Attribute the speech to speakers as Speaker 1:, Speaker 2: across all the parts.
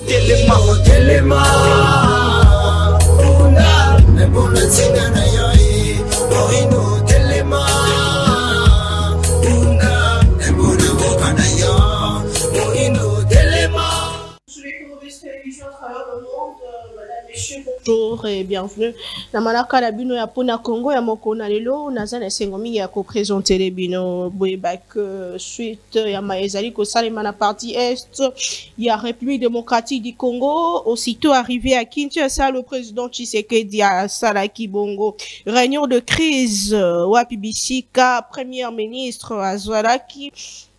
Speaker 1: telema telema una nebona tsinga na yoi oino telema una nebona boka na yo oino telema.
Speaker 2: Sur les touristes télévision à travers le monde, madame, messieurs, bonjour et bienvenue. Na malaka la bino ya pona Congo ya moko na lelo naza na sengo mingi ya ko présenter les bino boyebak suite ya maezali ko salema na partie est ya République démocratique du Congo. Aussitôt arrivé à Kinshasa, le président Tshisekedi a salaki bongo réunion de crise wapi bisika premier ministre azwalaki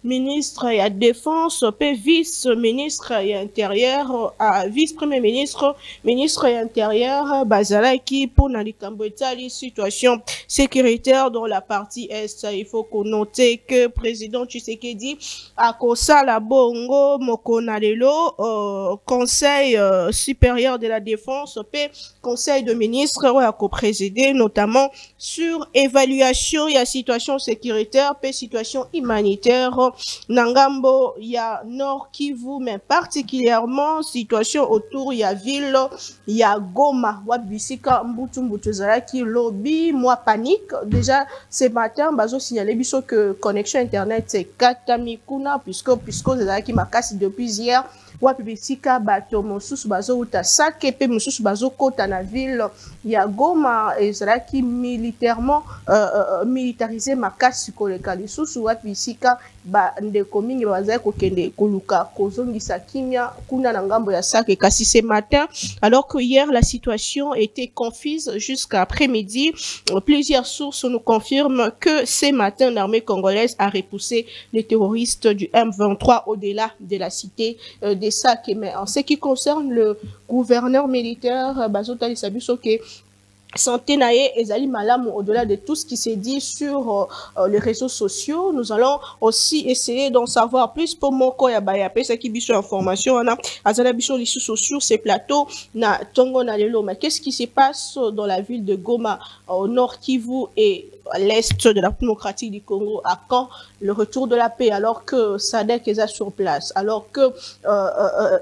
Speaker 2: ministre et à défense, vice-ministre et intérieur, vice-premier ministre, ministre et intérieur, Bazalaki pour Nalikamboetali, situation sécuritaire dans la partie est. Il faut qu'on note que le président Tshisekedi a kosa la bongo mokonalelo, conseil supérieur de la défense, conseil de ministres a co-présidé notamment sur évaluation et la situation sécuritaire, situation humanitaire. Nangambo, il y a Nord Kivu, mais particulièrement situation autour, il y a ville, il y a Goma, Wabisika, Mbutu Zalaki, lobby, moi panique. Déjà, ce matin, bazo signalé biso que connexion internet c'est katamikuna, puisque Zalaki m'a cassé depuis hier. Wabisika, bato, mosusu bazo uta sakepe, mosusu bazo kota na ville, il y a Goma, et Zalaki militairement, militarisé ma casse koleka lisusu Wabisika, ba ndeko mingi bazali kokende koluka kozongisa kimia kuna na ngambo ya Sake kasi ce matin, alors que hier la situation était confuse jusqu'à après-midi. Plusieurs sources nous confirment que ce matin l'armée congolaise a repoussé les terroristes du M23 au-delà de la cité de Sake. Mais en ce qui concerne le gouverneur militaire Bazotali Sabusoke, santé nae ezali malamu au-delà de tout ce qui s'est dit sur les réseaux sociaux. Nous allons aussi essayer d'en savoir plus pour moko ya baya pesa ki biso information na azala biso lisusu sur ces plateaux na tongo na lelo. Mais qu'est-ce qui se passe dans la ville de Goma au nord Kivu et à l'est de la démocratique du Congo? À quand le retour de la paix alors que SADC est sur place, alors que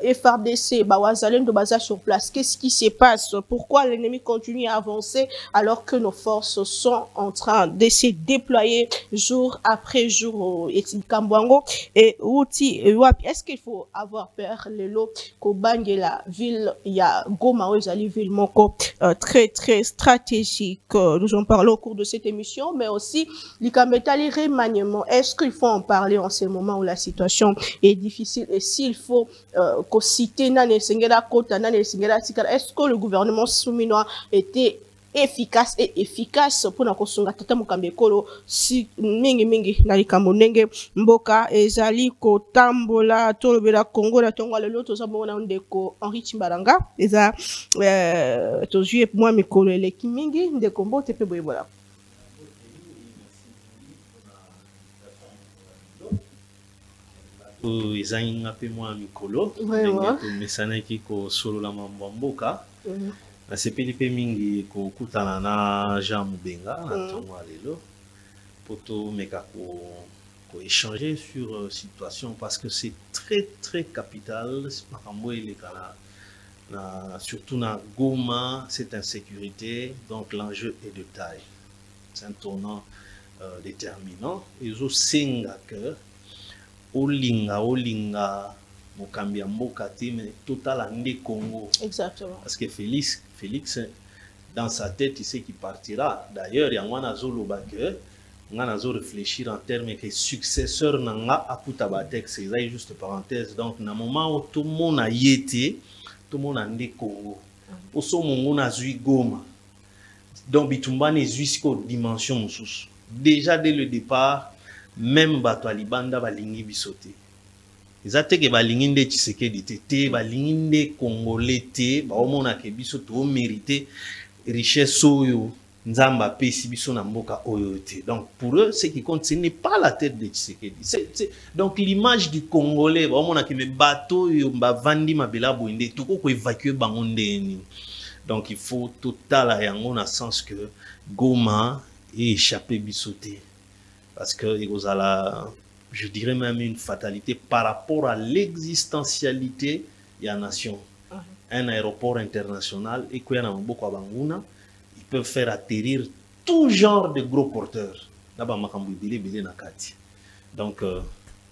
Speaker 2: FRDC Bawazalem de Baza sur place? Qu'est-ce qui se passe? Pourquoi l'ennemi continue à avancer alors que nos forces sont en train de se déployer jour après jour? Et Outi est-ce qu'il faut avoir peur les lots Kobange la ville il y a Goma Ozali ville moko très très stratégique. Nous en parlons au cours de cette émission, mais aussi l'Ikametali remaniement. Est-ce qu'il faut en parler en ce moment où la situation est difficile? Et s'il faut citer est-ce que le gouvernement souminois était efficace pour na kosunga tata mukambekolo si mingi na likambo ndenge mboka ezali kotambola tolobela Congo na tongo lelo tozabona ndeko Henri Chimbalanga eza tozue moi mikolo eleki mingi ndeko mbote pe boyebola.
Speaker 3: Ezali ngape moi mikolo mesana ki ko solo la mboka. Na sepeli pe mingi kokutana na Jean Mubenga na tongo lelo poto meka ko échanger sur situation parce que c'est très très capital makambo elekala na surtout na Goma cette insécurité, donc l'enjeu est de taille, c'est un tournant déterminant et zo senga que olinga mokambi ya mboka te mais total ande Congo.
Speaker 2: Exactement.
Speaker 3: Parce que Félix dans sa tête il sait qu'il partira. D'ailleurs il y a un azoloba que on a réfléchir en termes que successeur nanga akuta batek, c'est juste parenthèse. Donc na moment où tout le monde a yété, tout le monde ande Congo. Au son mongo na zui Goma. Donc bitumba ne zui siko dimension mususu. Déjà dès le départ même bato alibanda balingi bisote. Ezate ke balingi nde Tshisekedi te balingi nde Congolais te ba omona ke biso to mériter richesse oyo nzamba pesi biso na mboka oyo te. Donc pour eux ce qui compte ce n'est pas la tête de Tshisekedi. Donc l'image du Congolais ba omona ke me bato yo ba vandi mabela boinde to ko évacuer bango ndeni. Donc il faut total yango na sens que Goma est échappé bisote parce que je dirais même une fatalité par rapport à l'existentialité il y a nation. Un aéroport international, et qu'il y a beaucoup à Banguna, ils peuvent faire atterrir tout genre de gros porteurs. Là-bas, donc,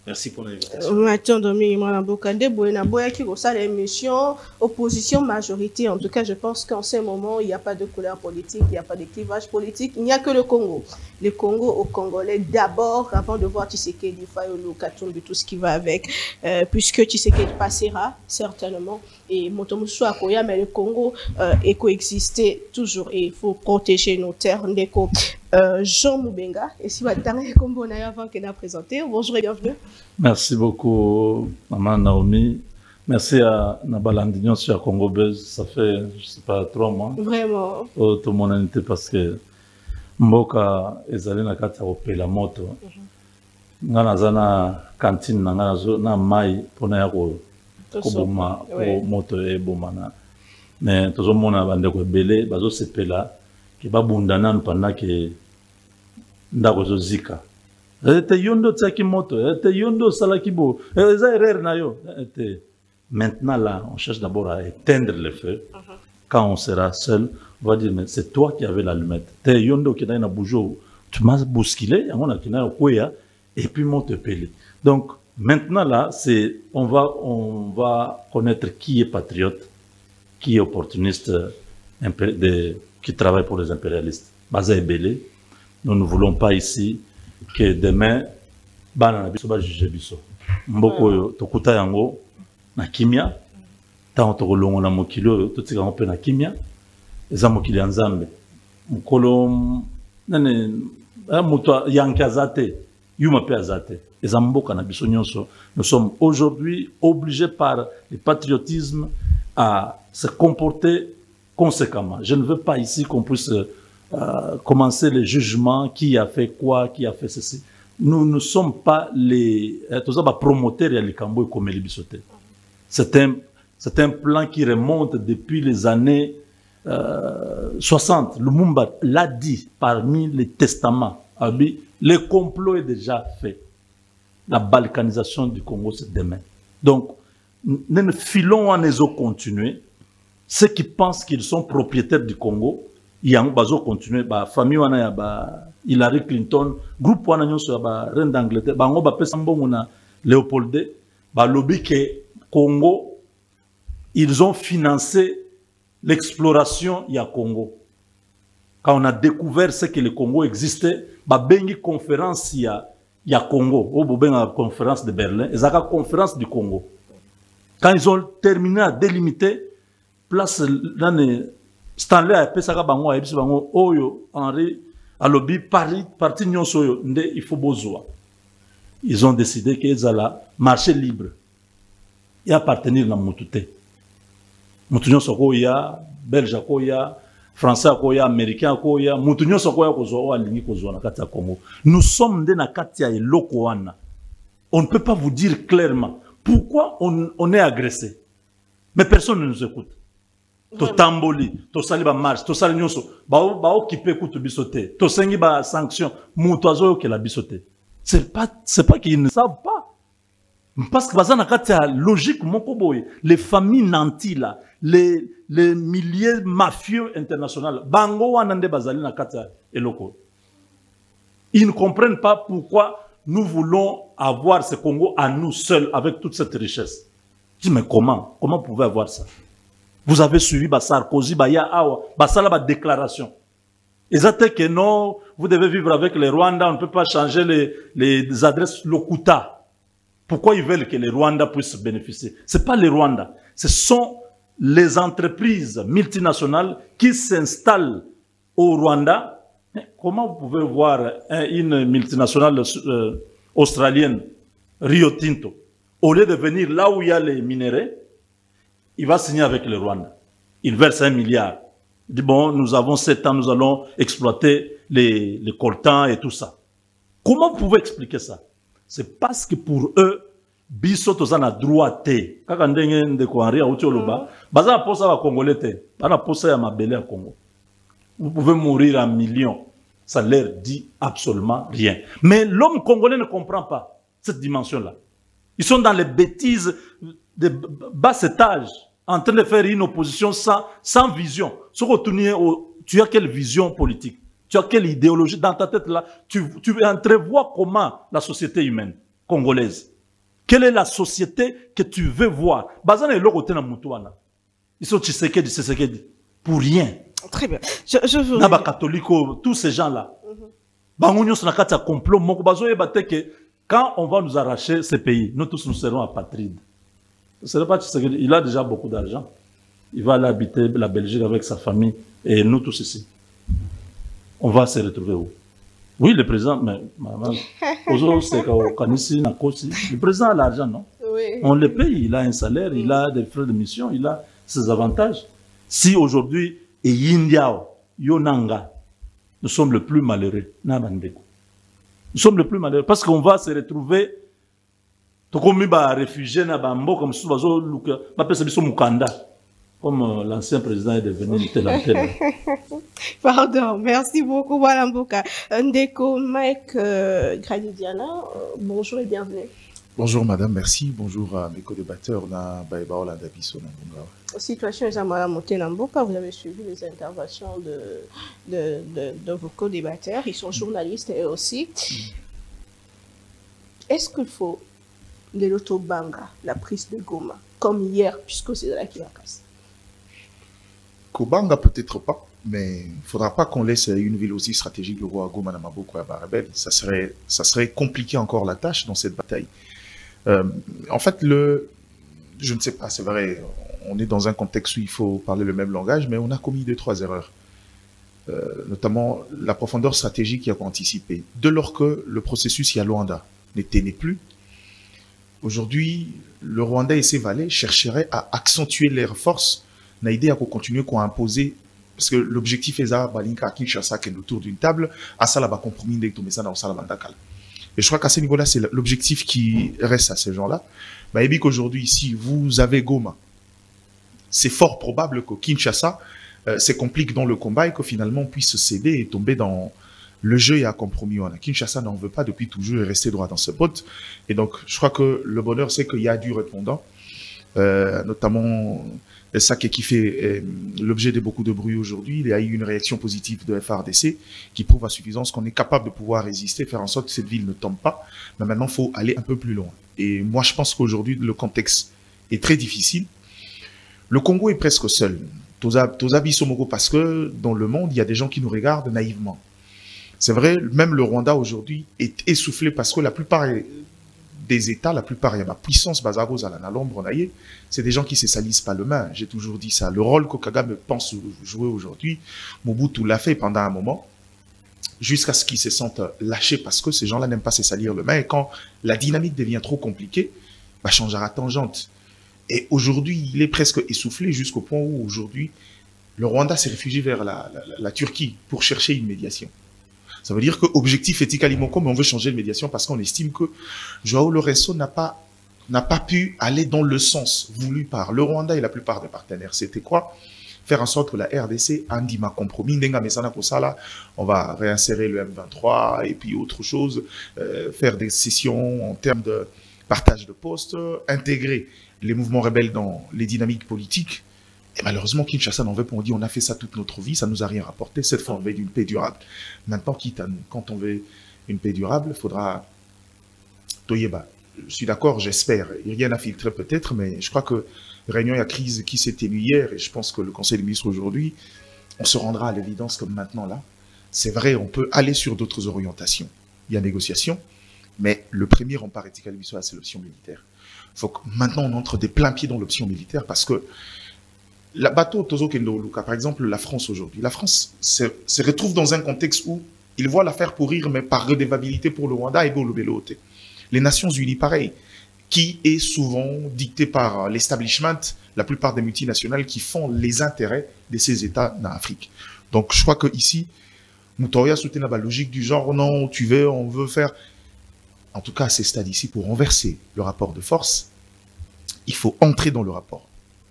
Speaker 3: merci pour l'invitation.
Speaker 2: Mathieu Domi, Bokande, Boya qui reçoit l'émission, opposition, majorité. En tout cas, je pense qu'en ce moment, il n'y a pas de couleur politique, il n'y a pas de clivage politique, il n'y a que le Congo. Le Congo aux Congolais d'abord, avant de voir Tshisekedi, Fayolo, Katumbi, tout ce qui va avec, puisque Tshisekedi passera, certainement, et Motomusu Akoya, mais le Congo est coexisté toujours, et il faut protéger nos terres. Ndeko, Jean Moubenga, et si vous avez comme avant qu'il a présenté, bonjour et bienvenue.
Speaker 4: Merci beaucoup, Maman Naomi. Merci à Nabalandignon sur Congo Buzz. Ça fait, je sais pas, 3 mois.
Speaker 2: Vraiment.
Speaker 4: Tout le monde a été parce que Mboka ezali na kati ya kopela moto. Nga naza na cantine na nga na mai pona ya koboma moto ebomana. Mais tozomona bandeko ebele bazosepela ke babunda nanu pendant ke ndako zozika. Te yondo tsaki moto, te yondo salaki bo. Eza erreur na yo. Maintenant là, on cherche d'abord à éteindre le feu. Quand on sera seul, on va dire mais c'est toi qui avais l'allumette. Te yondo qui na bougeau, tu m'as bousculé, on a kina koya et puis mon te pelé. Donc maintenant là, c'est on va connaître qui est patriote, qui est opportuniste, qui travaille pour les impérialistes. Baza ebele. Nous ne voulons pas ici que demain, bana biso ba juger biso. Mboko tokuta yango na kimia, tant tokolongo na mokilo totika ngo pe na kimia, eza mokili ya Nzambe. Mukolo nane muto yankazate, yuma pe azate. Eza mboka na biso nyonso. Nous sommes aujourd'hui obligés par le patriotisme à se comporter conséquemment. Je ne veux pas ici qu'on puisse commencer les jugements, qui a fait quoi, qui a fait ceci. Nous ne sommes pas les promoteurs et les cambo comme les bisotés. C'est un plan qui remonte depuis les années 60. Lumumba l'a dit parmi les testaments. Le complot est déjà fait. La balkanisation du Congo, c'est demain. Donc, nous filons à nous continuer. Ceux qui pensent qu'ils sont propriétaires du Congo, yang bazo continuer ba famille wana ya ba Hillary Clinton groupe wana nyonso ya ba reine d'Angleterre bango ba pesa mbongo na Léopold II ba lobby que Congo ils ont financé l'exploration ya Congo. Quand on a découvert ce que le Congo existait, ba bengi conférence ya Congo, au benga conférence de Berlin, et zaka conférence du Congo. Quand ils ont terminé à délimiter place dans Stanley a pesaka bango a ebisi bango oyo Henri a lobby parti nyonso oyo nde il faut bozwa. Ils ont décidé que ezala marché libre et appartenir na mutute. Mutu nyonso ko ya Belge ko ya Français ko ya Américain ko ya mutu nyonso ko ya kozwa alingi kozwa na kati ya Congo. Nous sommes nde na kati ya eloko wana. On ne peut pas vous dire clairement pourquoi on est agressé. Mais personne ne nous écoute. To tamboli, to sali ba marche, to sali nyonso, ba occupé kutu bisoté, to sengi ba sanction, mutu azo ke la bisoté. C'est pas qu'ils ne savent pas. Parce que bazana kata logique moko boy, les familles nantis là, les milliers mafieux internationaux, bango wanande bazali na kata eloko. Ils ne comprennent pas pourquoi nous voulons avoir ce Congo à nous seuls avec toute cette richesse. Je dis mais comment vous pouvez avoir ça? Vous avez suivi Sarkozy, Baya Awa, Basala déclaration. Ils ont dit que non, vous devez vivre avec les Rwandais, on ne peut pas changer les adresses Lokuta. Pourquoi ils veulent que les Rwandais puissent bénéficier? Ce n'est pas les Rwandais, ce sont les entreprises multinationales qui s'installent au Rwanda. Mais comment vous pouvez voir une multinationale australienne, Rio Tinto, au lieu de venir là où il y a les minéraux, il va signer avec le Rwanda. Il verse 1 milliard. Il dit, bon, nous avons 7 ans, nous allons exploiter les coltans et tout ça. Comment vous pouvez expliquer ça? C'est parce que pour eux, biso tozana droité. Kaka ndenge ndeko Henri auti oloba, baza posa ba congolais te. Bana posa ya mabele à Congo. Vous pouvez mourir en millions. Ça leur dit absolument rien. Mais l'homme congolais ne comprend pas cette dimension-là. Ils sont dans les bêtises de bas étage en train de faire une opposition sans vision. Tu as quelle vision politique? Tu as quelle idéologie dans ta tête là? Tu entrevois comment la société humaine congolaise? Quelle est la société que tu veux voir? Bazana et l'autre ils sont Tshisekedi. Pour rien.
Speaker 2: Très bien. Je vous...
Speaker 4: Naba catholico, tous ces gens-là. Bangonyo Snakata complot, Mokobazo et Bateke. Quand on va nous arracher ces pays, nous tous nous serons apatrides. Ce n'est pas Tshisekedi. Il a déjà beaucoup d'argent. Il va aller habiter la Belgique avec sa famille. Et nous tous ici. On va se retrouver où? Oui, le président, mais le président a l'argent, non?
Speaker 2: Oui.
Speaker 4: On le paye, il a un salaire, il a des frais de mission, il a ses avantages. Si aujourd'hui, et Yindiao, Yonanga, nous sommes le plus malheureux, nous sommes le plus malheureux parce qu'on va se retrouver comme réfugiés, comme l'ancien président est devenu tel.
Speaker 2: Pardon, merci beaucoup, Walamboka. Ndeko Mike Granidiana, bonjour et bienvenue.
Speaker 5: Bonjour madame, merci. Bonjour à mes co-débatteurs.
Speaker 2: Situation est à Namboka. Vous avez suivi les interventions de vos co-débatteurs. Ils sont journalistes et aussi. Est-ce qu'il faut les Lotobanga, la prise de Goma, comme hier, puisque c'est là qui va casser?
Speaker 5: Kobanga peut-être pas, mais il ne faudra pas qu'on laisse une ville aussi stratégique, le roi Goma Namaboko à Barabel. Ça serait compliqué encore la tâche dans cette bataille. En fait, je ne sais pas, c'est vrai, on est dans un contexte où il faut parler le même langage, mais on a commis 2-3 erreurs. Notamment la profondeur stratégique qu'il y a anticipé. Dès lors que le processus Yaluanda n'était plus, aujourd'hui, le Rwanda et ses valets chercheraient à accentuer leurs forces, n'a idée à continuer à imposer, parce que l'objectif est ça, Balinka Kinshasa qui est autour d'une table, à ça là bas compromis de tout ça dans la bandakal. Et je crois qu'à ce niveau-là, c'est l'objectif qui reste à ces gens-là. Bah, et bien qu'aujourd'hui, si vous avez Goma, c'est fort probable que Kinshasa se complique dans le combat et que finalement on puisse céder et tomber dans le jeu et à compromis. Kinshasa n'en veut pas depuis toujours et rester droit dans ce botte. Et donc, je crois que le bonheur, c'est qu'il y a du répondant, notamment ça qui fait l'objet de beaucoup de bruit aujourd'hui. Il y a eu une réaction positive de FARDC qui prouve à suffisance qu'on est capable de pouvoir résister, faire en sorte que cette ville ne tombe pas. Mais maintenant, il faut aller un peu plus loin. Et moi, je pense qu'aujourd'hui, le contexte est très difficile. Le Congo est presque seul. Parce que dans le monde, il y a des gens qui nous regardent naïvement. C'est vrai, même le Rwanda aujourd'hui est essoufflé parce que la plupart des États, la plupart, il y a ma puissance, Bazagos à la l'ombre, c'est des gens qui se salissent pas le main. J'ai toujours dit ça. Le rôle que Kagame pense jouer aujourd'hui, Mobutu l'a fait pendant un moment, jusqu'à ce qu'ils se sentent lâchés parce que ces gens-là n'aiment pas se salir le main. Et quand la dynamique devient trop compliquée, bah, changera tangente. Et aujourd'hui, il est presque essoufflé jusqu'au point où aujourd'hui, le Rwanda s'est réfugié vers la Turquie pour chercher une médiation. Ça veut dire que objectif éthique alimentaire, mais on veut changer de médiation parce qu'on estime que Joao Lourenço n'a pas pu aller dans le sens voulu par le Rwanda et la plupart des partenaires. C'était quoi? Faire en sorte que la RDC andima compromis, on va réinsérer le M23 et puis autre chose, faire des sessions en termes de partage de postes, intégrer les mouvements rebelles dans les dynamiques politiques. Et malheureusement, Kinshasa n'en veut pas. On dit on a fait ça toute notre vie, ça nous a rien rapporté. Cette fois, on veut une paix durable. Maintenant, quand on veut une paix durable, il faudra... Toyeba, je suis d'accord, j'espère. Il n'y a rien à filtrer peut-être, mais je crois que réunion et la crise qui s'est tenue hier, et je pense que le Conseil des ministres aujourd'hui, on se rendra à l'évidence comme maintenant là. C'est vrai, on peut aller sur d'autres orientations. Il y a négociation, mais le premier rempart éthique, c'est l'option militaire. Il faut que maintenant on entre des pleins pieds dans l'option militaire parce que la bateau Tozo Kendo Luka, par exemple, la France aujourd'hui. La France se retrouve dans un contexte où il voit l'affaire pourrir, mais par redevabilité pour le Rwanda et pour le Béloté. Les Nations Unies, pareil, qui est souvent dicté par l'establishment, la plupart des multinationales qui font les intérêts de ces États en Afrique. Donc, je crois qu'ici, Moutoria soutient la logique du genre, non, on veut faire... En tout cas, à ces stades ici, pour renverser le rapport de force, il faut entrer dans le rapport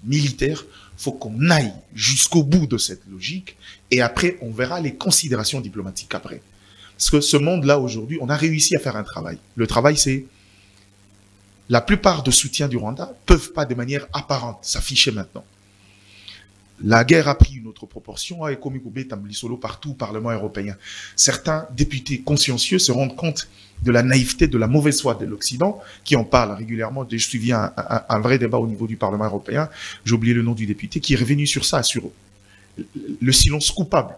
Speaker 5: militaire. Il faut qu'on aille jusqu'au bout de cette logique et après, on verra les considérations diplomatiques après. Parce que ce monde-là, aujourd'hui, on a réussi à faire un travail. Le travail, c'est la plupart de soutiens du Rwanda ne peuvent pas de manière apparente s'afficher maintenant. La guerre a pris une autre proportion, et comme solo partout au Parlement européen. Certains députés consciencieux se rendent compte de la naïveté, de la mauvaise foi de l'Occident, qui en parle régulièrement. J'ai suivi un vrai débat au niveau du Parlement européen, j'ai oublié le nom du député, qui est revenu sur ça, sur le silence coupable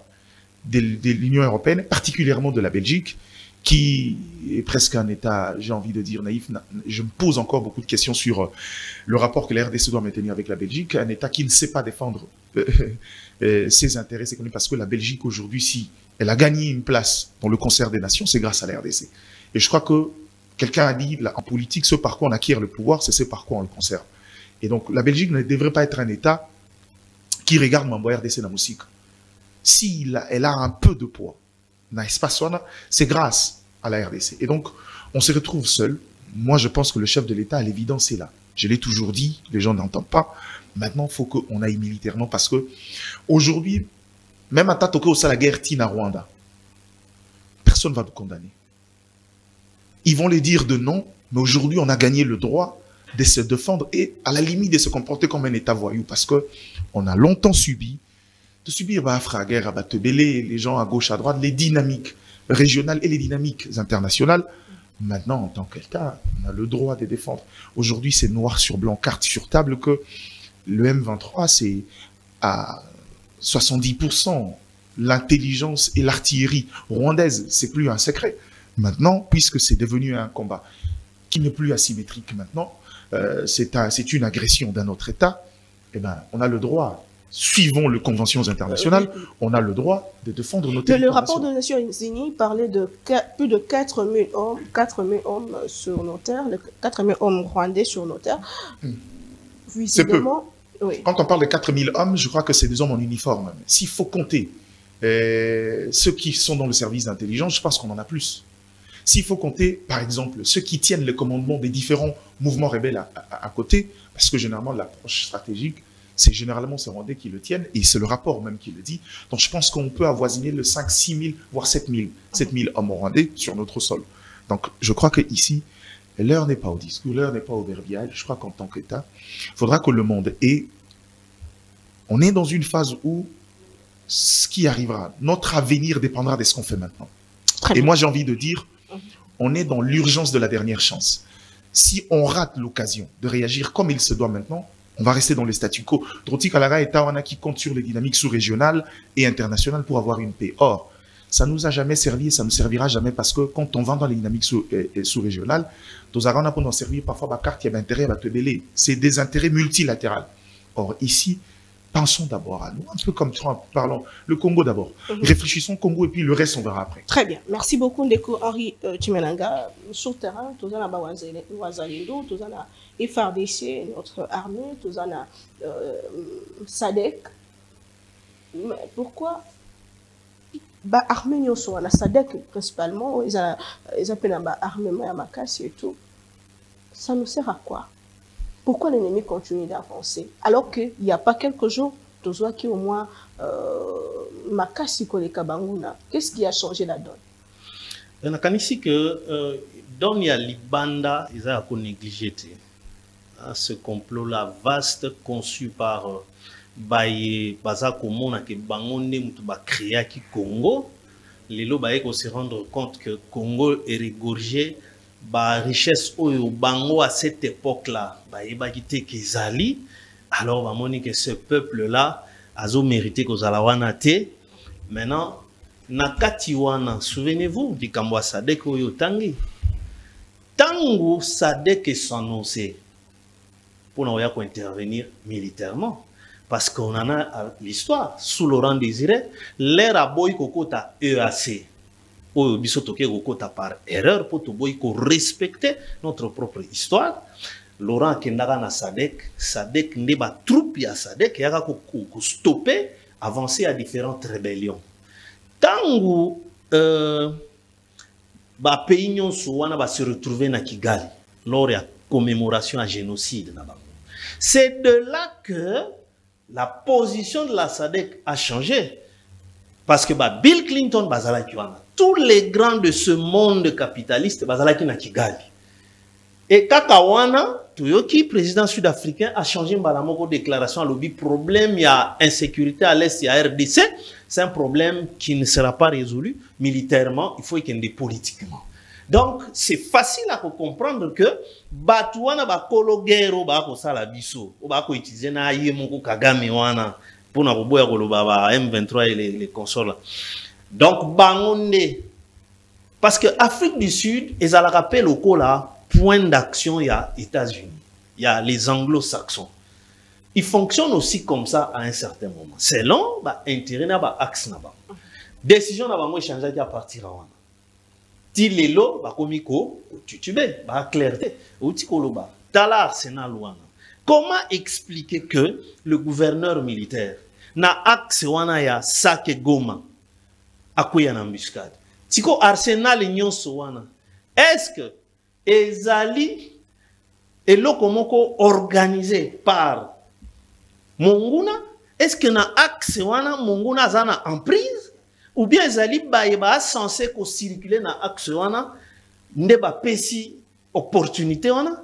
Speaker 5: de l'Union européenne, particulièrement de la Belgique, qui est presque un État, j'ai envie de dire, naïf. Je me pose encore beaucoup de questions sur le rapport que la RDC doit maintenir avec la Belgique, un État qui ne sait pas défendre ses intérêts, c'est connu parce que la Belgique aujourd'hui, si elle a gagné une place dans le concert des nations, c'est grâce à la RDC. Et je crois que quelqu'un a dit, là, en politique, ce par quoi on acquiert le pouvoir, c'est ce par quoi on le conserve. Et donc, la Belgique ne devrait pas être un État qui regarde Mambo RDC dans la musique. Si elle a un peu de poids, c'est grâce à la RDC. Et donc, on se retrouve seul. Moi, je pense que le chef de l'État, à l'évidence, est là. Je l'ai toujours dit, les gens n'entendent pas. Maintenant, il faut qu'on aille militairement parce que aujourd'hui, même à Tatoko, c'est la guerre Tina Rwanda. Personne ne va nous condamner. Ils vont les dire de non, mais aujourd'hui, on a gagné le droit de se défendre et à la limite de se comporter comme un État voyou parce que on a longtemps subi de subir la guerre, les gens à gauche, à droite, les dynamiques régionales et les dynamiques internationales. Maintenant, en tant qu'État, on a le droit de défendre. Aujourd'hui, c'est noir sur blanc, carte sur table que le M23, c'est à 70% l'intelligence et l'artillerie rwandaise. C'est plus un secret. Maintenant, puisque c'est devenu un combat qui n'est plus asymétrique maintenant, c'est une agression d'un autre État, eh ben, on a le droit, suivant les conventions internationales, on a le droit de défendre nos territoires.
Speaker 2: Le rapport des Nations Unies parlait de plus de 4000 hommes sur nos terres, 4000 hommes rwandais sur nos terres.
Speaker 5: C'est peu.
Speaker 2: Oui.
Speaker 5: Quand on parle de 4000 hommes, je crois que c'est des hommes en uniforme. S'il faut compter ceux qui sont dans le service d'intelligence, je pense qu'on en a plus. S'il faut compter, par exemple, ceux qui tiennent le commandement des différents mouvements rebelles à côté, parce que généralement, l'approche stratégique, c'est généralement ces Rwandais qui le tiennent, et c'est le rapport même qui le dit. Donc je pense qu'on peut avoisiner le 5, 6 000, voire 7 000 hommes rwandais sur notre sol. Donc je crois qu'ici, l'heure n'est pas au discours, l'heure n'est pas au verbiage. Je crois qu'en tant qu'État, il faudra que le monde ait... On est dans une phase où ce qui arrivera, notre avenir dépendra de ce qu'on fait maintenant. Et moi j'ai envie de dire, on est dans l'urgence de la dernière chance. Si on rate l'occasion de réagir comme il se doit maintenant, on va rester dans les statu quo. Droti Kalara et Tawana qui comptent sur les dynamiques sous-régionales et internationales pour avoir une paix. Or, ça nous a jamais servi et ça ne nous servira jamais parce que quand on va dans les dynamiques sous-régionales, on a pour nous servir parfois ma carte, il y a intérêt à te bêler. C'est des intérêts multilatéraux. Or, ici, pensons d'abord à nous, un peu comme Trump, parlons le Congo d'abord. Réfléchissons au Congo et puis le reste, on verra après.
Speaker 2: Très bien. Merci beaucoup, Ndeko Henri Chimelanga. Sur le terrain, tout ça, Wazalendo, tout ça, FARDC, notre armée, tout ça, SADC. Mais pourquoi l'armée, la SADC principalement, ils appellent l'armement à Makassi et tout. Ça nous sert à quoi? Pourquoi l'ennemi continue d'avancer alors qu'il n'y a pas quelques jours, tu vois qu'il au moins Makassi Koleka Banguna. Qu'est-ce qui a changé la donne?
Speaker 3: On a ici que dans il y a Libanda, ils ont négligé ce complot-là vaste conçu par Baye Bazako Mona que Bangonde Mutuba créa qui Congo. Les lots Baye qu'on se rendre compte que Congo est régorgé. Ba richesse au Bango à cette époque-là, ba quitté Kizali, alors va moni que ce peuple-là a mérité que Zalawana te. Maintenant, Nakatiwana, souvenez-vous du Kambwa Sadek Oyo Tangi. Tango Sadek est s'annoncer pour nous intervenir militairement. Parce qu'on en a l'histoire, sous Laurent Désiré, l'ère à Boy Kokota EAC. Au bisotoke Kokota par erreur pour respecter notre propre histoire. Laurent Kendara na Sadek n'est pas troupe à Sadek, il a stopper, avancer à différentes rébellions. Tango pays nyon souana va se retrouver na Kigali lors de la commémoration à génocide. C'est de là que la position de la Sadek a changé. Parce que Bill Clinton bazala kiwana. Tous les grands de ce monde capitaliste bazala ki na Kigali. Et Kakawana, Toyoki, président sud-africain, a changé une déclaration à l'objet problème, il y a insécurité à l'est, il y a RDC. C'est un problème qui ne sera pas résolu militairement, il faut qu'il y ait politiquement. Donc, c'est facile à comprendre que Batouana ba kologero ba ko sala biso, ba ko utiliser na yemoko Kagame wana pour na boya ko ba M23 et les consorts là. Donc bangonde parce que Afrique du Sud, ils ont le rappel au coup là, point d'action il y a États-Unis, il y a les Anglo-Saxons. Ils fonctionnent aussi comme ça à un certain moment. Selon ba intérêt na ba axe na ba. Décision na ba mo changer à partir wana. Ti lelo ba komiko tutube ba clarté outi koloba tala arsenal wana. Comment expliquer que le gouverneur militaire na axe wana ya Sake Goma akuya na embuscade tiko arsenal nyonso wana est-ce que ezali eloko moko organisé par Monguna est-ce que na axe wana Monguna zana emprise ou bien ezali ba censé ko circuler na axe wana nde ba pesi opportunité wana.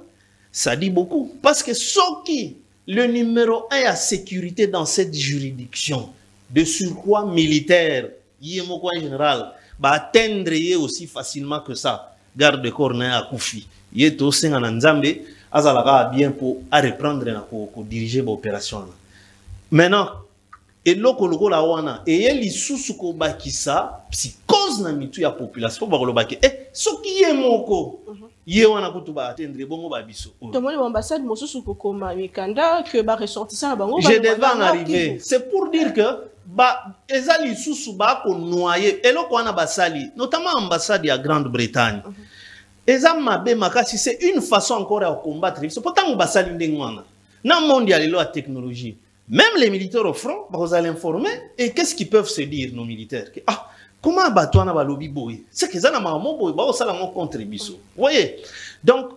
Speaker 3: Ça dit beaucoup parce que ce qui le numéro 1 à sécurité dans cette juridiction de surcroît militaire yemoko en général ba atteindre aussi facilement que ça garde corps na akufi yeto senga na nzambe azalaka bien pour à reprendre na ko diriger l'opération. Maintenant et loko loko la wana et yeli susu ko bakisa psychose na mitu ya population ba ko baki soki yemoko ye wana kutu ba atteindre bongo ba biso.
Speaker 2: Tomoni l'ambassade mosusu ko koma mikanda que ba ressortissant bango
Speaker 3: je devais en arriver. C'est pour dire que ba ezali susu ba ko noyer eloko wana basali notamment ambassade ya Grande-Bretagne. Eza mabe makasi c'est une façon encore à combattre. C'est pourtant basali ndengwana. Na monde ya lelo a technologie. Même les militaires au front, vous allez informer. Et qu'est-ce qu'ils peuvent se dire, nos militaires? Ah, comment Batouana va lobby boy? C'est que ça n'a pas boy, bah ça la contre Bissau. Vous voyez? Donc,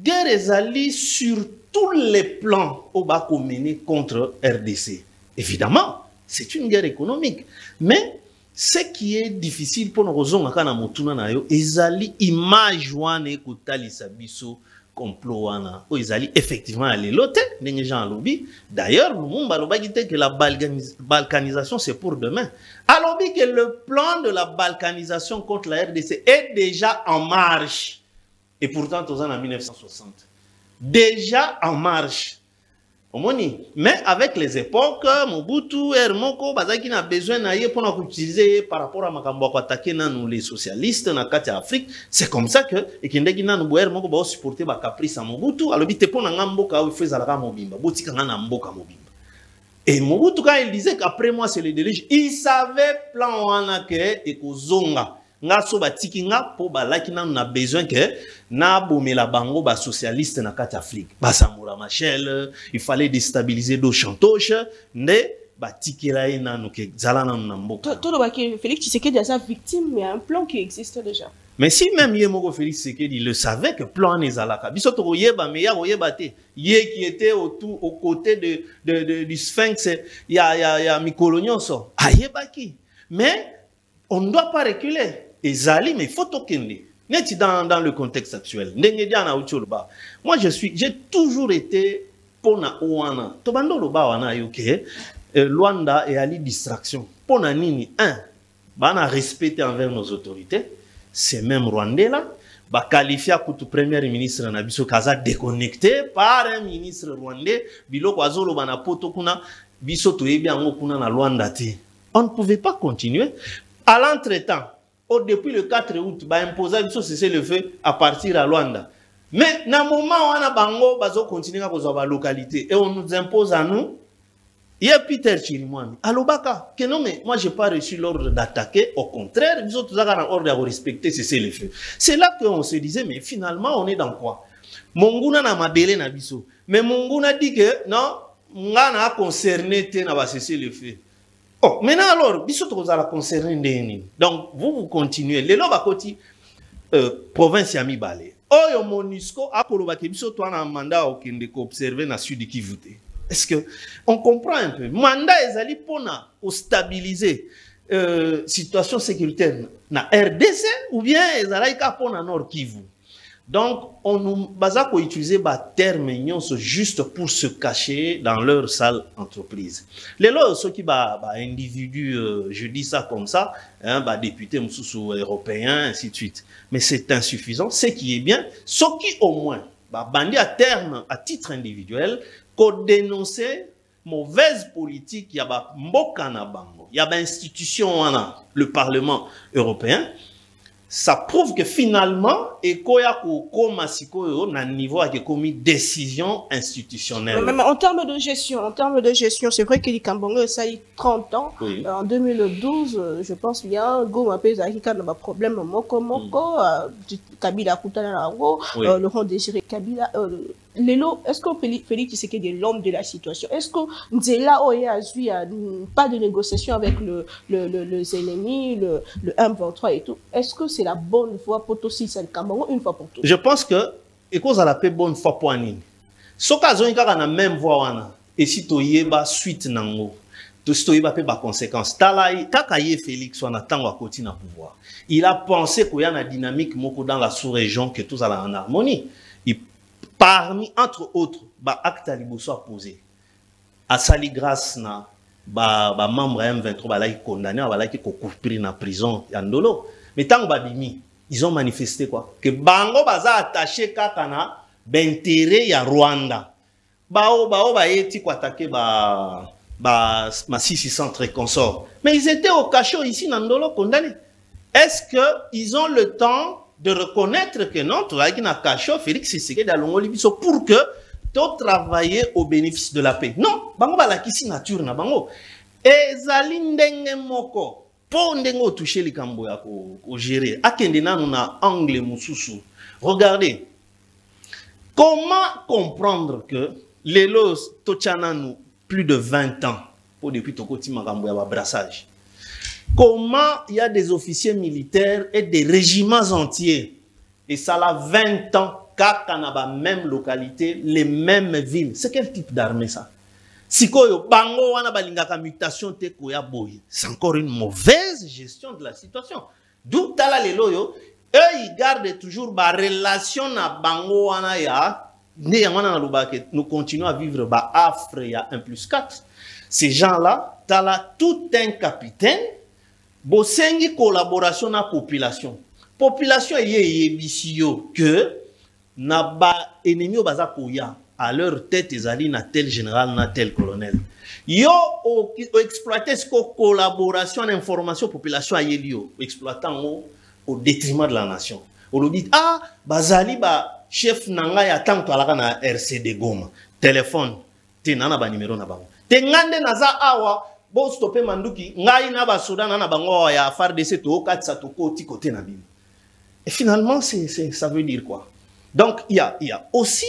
Speaker 3: guerre est allée sur tous les plans au bas mené contre RDC. Évidemment, c'est une guerre économique. Mais ce qui est difficile pour nos gens, quand on a na yo, ezali image wane kutali sabiso. Complot wana o ezali effectivement aller loter ndenge gens lobby. D'ailleurs Lumumba lobaki que la balkanisation c'est pour demain. Alobi que le plan de la balkanisation contre la RDC est déjà en marche et pourtant aux ans en 1960 déjà en marche. Mais avec les époques, Mobutu, Hermoko, Bazaki n'a besoin d'ailleurs pour utiliser par rapport à Makambo attaquer les socialistes dans la Afrique. C'est comme ça que et Kindegi n'a nous Hermoko va supporter ba caprice à Mobutu. Alors bité pour Namboka où fait Zalaka Mobimba, Botika na Mboka Mobimba. Et Mobutu quand il disait qu'après moi c'est le déluge, il savait plan wana que et kozonga. Nga so batiki nga po balaki na na besoin que na bomela bango ba socialiste na kati Afrique ba Samora Machel il fallait déstabiliser do chantoche ne batiki la ina no ke zala na mboka
Speaker 2: to lo baki Félix Tshisekedi a sa victime mais un plan qui existe déjà.
Speaker 3: Mais si même Yemoko Félix Tshisekedi le savait que plan nezalaka biso to yeba mais ya yeba te ye qui était autour aux côtés du Sphinx ya mikolo nyonso ayebaki mais on ne doit pas reculer. Et Zali, mais il faut tokende. N'est-ce dans le contexte actuel? Moi, j'ai toujours été pona ouana. Tobando loba wana yoke. Luanda et ali distraction. Pona nini bana respecté envers nos autorités. C'est même Rwandais là. Ba qualifié comme premier ministre na biso kaza déconnecté par un ministre rwandais. Biloko azolo bana poto kuna biso toyebi ango kuna na Luanda te. On ne pouvait pas continuer. À l'entretemps. Depuis le 4 août, bah imposer le cessez-le-feu à partir à Luanda. Mais dans le moment où on a bango, bazo continuer à causer la localité et on nous impose à nous. Il y a Peter Chirimwami. Alobaka, que non mais moi j'ai pas reçu l'ordre d'attaquer. Au contraire, nous autres avons l'ordre de respecter cessez-le-feu. C'est là qu'on se disait mais finalement on est dans quoi? Monguna na mabele na biso. Mais Monguna dit que non, ngana a concerné te na ba cessez-le-feu. Oh, maintenant alors, donc vous continuez. Les lois côté province Yami Balé. Oh, yo Monusco a kolobaki biso to na mandat okende ko observer na sud Kivu. Est-ce que on comprend un peu? Mandat ezali pona au stabiliser situation sécuritaire na RDC ou bien ezali ka pona Nord Kivu. Donc, on nous basa utiliser des termes juste pour se cacher dans leur sale entreprise. Les lois, ceux qui individus, je dis ça comme ça, hein, députés européens, ainsi de suite. Mais c'est insuffisant. Ce qui est bien, ceux qui au moins, bandit à terme, à titre individuel, qu'on dénoncer mauvaise politique, il y a mbokana bango, il y a institution, le Parlement européen. Ça prouve que finalement, et na niveau a commis décision institutionnelle.
Speaker 2: Mais en termes de gestion, c'est vrai que les Cambongo, ça a eu 30 ans. Oui. En 2012, je pense qu'il y a un gros problème moko, Kabila Koutana, Laurent Désiré Kabila. Lélo, est-ce que Félix Tshisekedi est l'homme de la situation? Est-ce que Nzela Oyazu a pas de négociation avec les ennemis, le 1-23 et tout? Est-ce que c'est la bonne voie pour tout si c'est le Cameroun une fois pour toutes?
Speaker 3: Je pense que, et cause à la paix bonne fois pour Anine. Ce cas on a la même voie, et si tu y es suite nango, tu y es pas conséquence. Takaye Félix, on attend à côté na pouvoir. Il a pensé qu'il y a une dynamique dans la sous-région que tous allons en harmonie. Parmi, entre autres, acte à liboso a posé. À sali grâce na membre M23 qui condamné qui coupé na prison yandolo. Mais tant que ils ont manifesté quoi? Que bango baza attaché kakana d'intérêt ya Rwanda. Bao eti ko attaquer ma 600 et consorts. Mais ils étaient au cachot ici nandolo condamnés. Est-ce que ils ont le temps de reconnaître que non, tu as un cachot, Félix Tshisekedi pour que tu travailles au bénéfice de la paix. Non, bango balakisi nature na bango. Et zalindenge moko, po ndengo toucher les kambo ya ko gérer. Akende na na angle mususu. Regardez. Comment comprendre que les los tochana nous plus de 20 ans pour depuis tokoti makambo ya brassage. Comment il y a des officiers militaires et des régiments entiers, et ça a 20 ans, dans la même localité, les mêmes villes. C'est quel type d'armée ça? Si bango wana balingaka mutation te koya boy, c'est encore une mauvaise gestion de la situation. D'où tala les loyo, eux ils gardent toujours ba relation na bango wana ya ne yangwana na lubake. Nous continuons à vivre ba affre ya 1+4. Ces gens-là, tala tout un capitaine. Bosengi collaboration na population. Population yebisio que na ba ennemi baza koya à leur tête ezali na tel général na tel colonel. Yo o exploiter ce collaboration en information population ayelio exploitant au détriment de la nation. On le dit bazali ba chef nanga ya tanto alaka na RCD Goma. Téléphone te nana ba numéro na bango. Te ngande naza awa bon stopper manduki ngai na basoda na bango ya FARDC to katsa to koti côté na bino. Et finalement ça veut dire quoi? Donc il y a aussi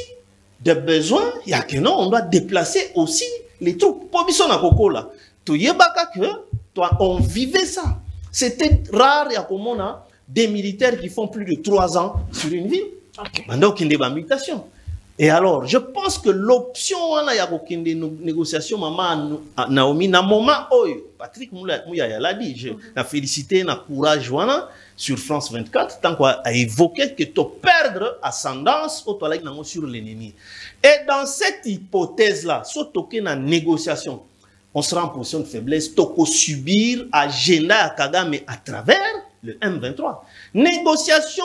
Speaker 3: des besoins, il y a que non, on doit déplacer aussi les troupes. Pour biso na kokola to yebaka que toi on vivait ça. C'était rare il y a comme on a des militaires qui font plus de 3 ans sur une ville. Donc il y a des mutations. Et alors, je pense que l'option, on a des négociations, maman Naomi, na moment, Patrick Mouyaya l'a dit, je l'ai félicité, na courage, sur France 24, tant qu'on a évoqué que tu perdre ascendance sur l'ennemi. Et dans cette hypothèse-là, surtout qu'il y a une négociation, on sera en position de faiblesse, tu peux subir agenda Kagame à travers le M23. Négociation,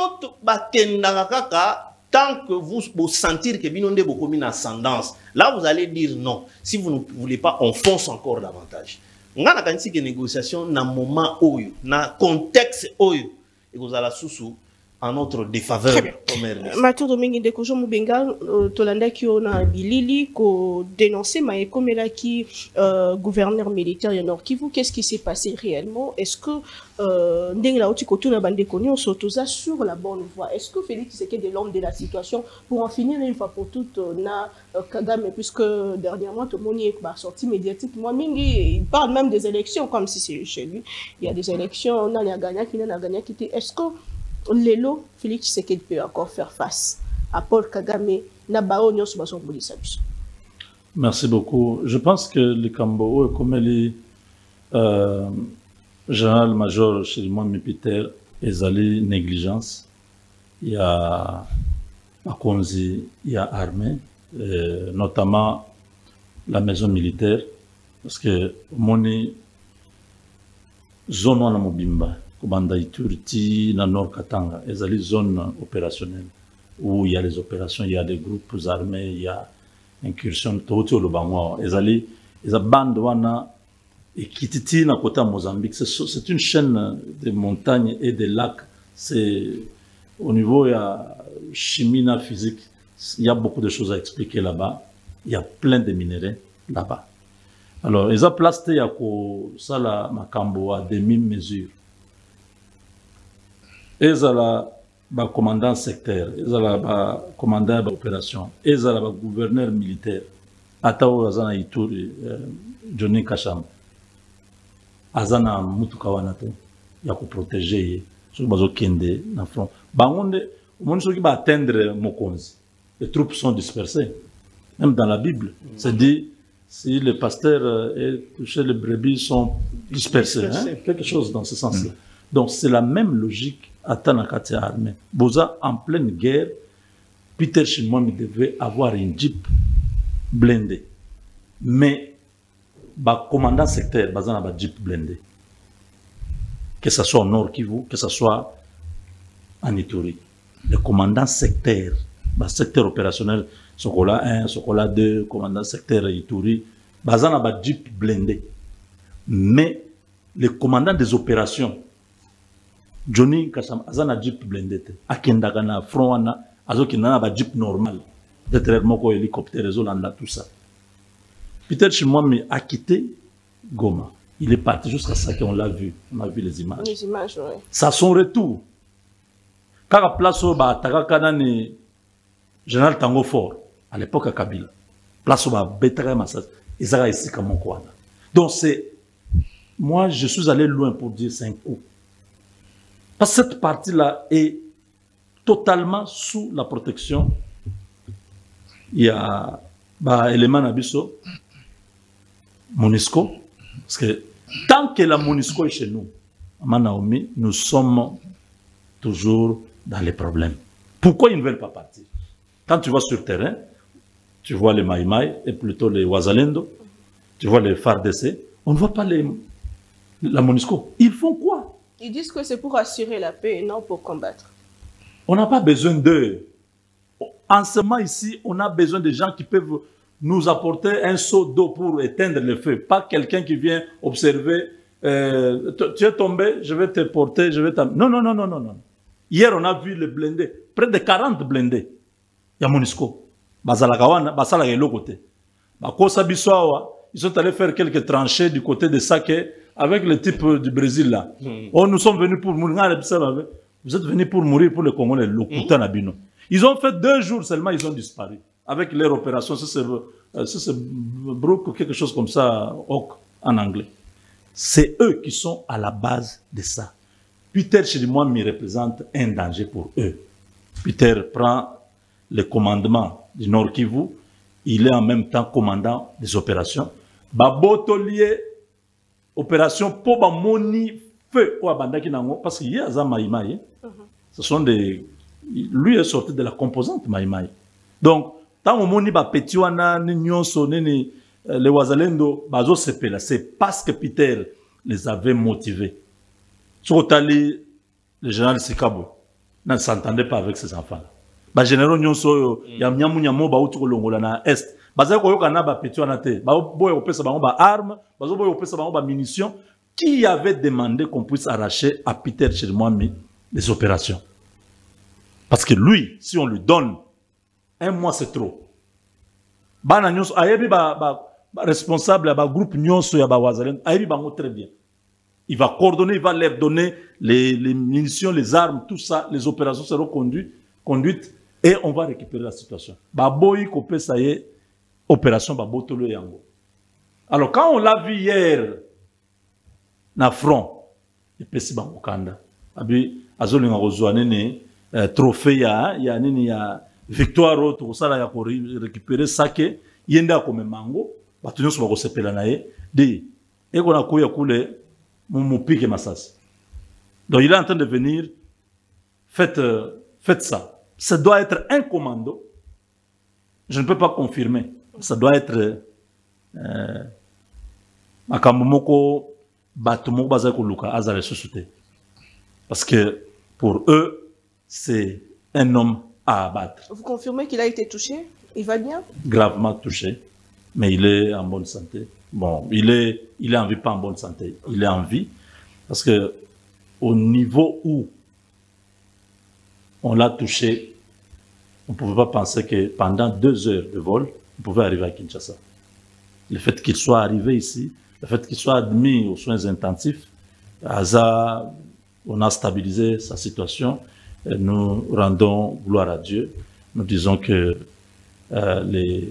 Speaker 3: tant que vous sentir que Binonde beaucoup une ascendance, là vous allez dire non. Si vous ne voulez pas, on fonce encore davantage. On a quand même négociation dans moment oyo, dans contexte oyo, et vous allez sous en notre défaveur.
Speaker 2: Mathieu Domingue de Kojo Mubenga, Tolanda qui on a bilili ko dénoncé mais comme là qui gouverneur militaire Nord Kivu, qu'est-ce qui s'est passé réellement? Est-ce que ndeng la oti koto na bande konyo on s'autosa sur la bonne voie? Est-ce que Félix Tshisekedi est l'homme de la situation pour en finir une fois pour toutes na Kagame, puisque dernièrement tout le monde est sorti médiatiquement mingi, il parle même des élections comme si c'est chez lui. Il y a des élections, on a gagné qui. Est-ce que Lélo, Félix Tshisekedi peut encore faire face à Paul Kagame, Nabao Nyos Bason Boulissabus?
Speaker 4: Merci beaucoup. Je pense que le Cambo, comme elle est général-major chez moi, Peter, est allé négligence. Il y a Makonzi, il y a armée, notamment la maison militaire, parce que moni zone wana mobimba, kobanda Ituri, na Nord Katanga, ezali zone opérationnelle où il y a les opérations, il y a des groupes armés, il y a incursion, tout le bangwa, ezali, eza bande wana et Kititi na côté Mozambique, c'est une chaîne de montagnes et de lacs, c'est au niveau il y a chimie, physique, il y a beaucoup de choses à expliquer là-bas. Il y a plein de minéraux là-bas. Alors, ils ont placé à ça la Makambo à demi-mesure. Ils ont le commandant secteur, ils ont le commandant d'opération, ils ont le gouverneur militaire. Atao Azana Ituri, Johnny Kacham. Azana Mutukawanato, il y a pour protéger, sur le Kende, dans le front. Bangonde, on ne va atteindre Mokonzi. Les troupes sont dispersées. Même dans la Bible, c'est dit, si les pasteurs et touchés les brebis sont dispersés. Hein? Quelque chose dans ce sens-là. Donc c'est la même logique à Tanakati armée. Boza, en pleine guerre, Peter Chimwami devait avoir une Jeep blindée. Mais, le commandant secteur, il a un Jeep blindé. Que ce soit au Nord Kivu, que ce soit en Ituri. Le commandant secteur, le secteur opérationnel, Sokola 1, Sokola 2, commandant secteur Ituri, Bazana ba Jeep blindé. Mais le commandant des opérations, Johnny Kacham, Azana Jeep blindé. Akendagana, Froana, Azokina ba Jeep normal. Peut-être moko hélicoptère, Zolanda, tout ça. Peter Chimwami a quitté Goma. Il est parti jusqu'à ça qu'on l'a vu. On a vu les images.
Speaker 2: Les images, oui.
Speaker 4: Ça, son retour. Quand la place au Batakanani, Général Tango Fort, à l'époque à Kabila, place au Bétara Massas, ils ont ici comme quoi. Donc c'est. Moi, je suis allé loin pour dire 5 coups. Parce que cette partie-là est totalement sous la protection. Il y a élément Nabiso, MONUSCO. Parce que tant que la MONUSCO est chez nous, à Manaomi, nous sommes toujours dans les problèmes. Pourquoi ils ne veulent pas partir? Quand tu vas sur le terrain, tu vois les Maïmaï et plutôt les Wazalendo, tu vois les FARDC, on ne voit pas la MONUSCO. Ils font quoi?
Speaker 2: Ils disent que c'est pour assurer la paix et non pour combattre.
Speaker 4: On n'a pas besoin d'eux. En ce moment ici, on a besoin de gens qui peuvent nous apporter un seau d'eau pour éteindre le feu. Pas quelqu'un qui vient observer, tu es tombé, je vais te porter, je vais t'amener. Non, non, non, non, non, non. Hier, on a vu les blindés, près de 40 blindés. Il y a MONUSCO. Bazalagawana, Basala est l'autre côté. Ils sont allés faire quelques tranchées du côté de Saké avec le type du Brésil là. Oh, nous sommes venus pour mourir. Vous êtes venus pour mourir pour les Congolais, le Kouta Nabino. Ils ont fait 2 jours seulement, ils ont disparu. Avec leur opération, c'est Brook ou quelque chose comme ça, en anglais. C'est eux qui sont à la base de ça. Peter Chimwami représente un danger pour eux. Peter prend le commandement du Nord Kivu, il est en même temps commandant des opérations. Babotolier, opération pour Bamoni feu au Abandaki Nango, parce qu'il y a ça Maïmaï. Ce sont des. Lui est sorti de la composante Maïmaï. Donc, tant que Moni ba Petiwana, Nyonso, les Wazalendo, Bazo Sepela, c'est parce que Peter les avait motivés. Sur le général Sikabo ne s'entendait pas avec ses enfants. Le général Nyonso, il y a Nyamo Baoutou Longola na Est. Baza Koyokana ba Petiwana te. Baoboy opesa bango ba armes, Bazoboy opesa bango ba munitions. Qui avait demandé qu'on puisse arracher à Peter Chimwami les opérations? Parce que lui, si on lui donne 1 mois, c'est trop. Bana Nyonso, ayebi responsable, groupe Nyonso, ya ba Wazalendo, ayebi bango très bien. Il va coordonner, il va leur donner les munitions, les armes, tout ça, les opérations seront conduites et on va récupérer la situation. Baboyi Kopé, ça y est, opération Babotolo Yango. Alors quand on l'a vu hier, na front, et puis c'est Bangokanda. Abi, azolinga rozouane trophée ya victoire tout ça là ya pour récupérer Saké, yenda comme mango, batunyo so ba sepela na ye, di et qu'on a koya kule mon pique Massas. Donc il est en train de venir, faites ça. ça doit être un commando. Je ne peux pas confirmer. Ça doit être Makamomoko Batumoko Bazako Luka Azare Susute. Parce que pour eux, c'est un homme à abattre.
Speaker 2: Vous confirmez qu'il a été touché? Il va bien?
Speaker 4: Gravement touché, mais il est en bonne santé. Bon, il est en vie, pas en bonne santé. Il est en vie parce que au niveau où on l'a touché, on ne pouvait pas penser que pendant 2 heures de vol, on pouvait arriver à Kinshasa. Le fait qu'il soit arrivé ici, le fait qu'il soit admis aux soins intensifs, on a stabilisé sa situation. Et nous rendons gloire à Dieu. Nous disons que le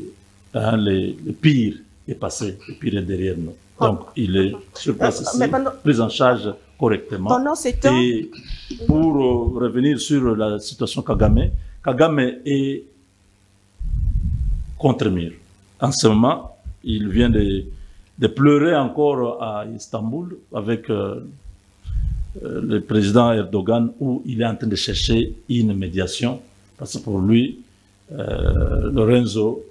Speaker 4: pire est passé, le pire est derrière nous. Donc, il est sur place ici, pris en charge correctement.
Speaker 2: Pendant ces temps...
Speaker 4: Et pour revenir sur la situation Kagame, Kagame est contre mur. En ce moment, il vient de pleurer encore à Istanbul avec le président Erdogan, où il est en train de chercher une médiation. Parce que pour lui, Lorenzo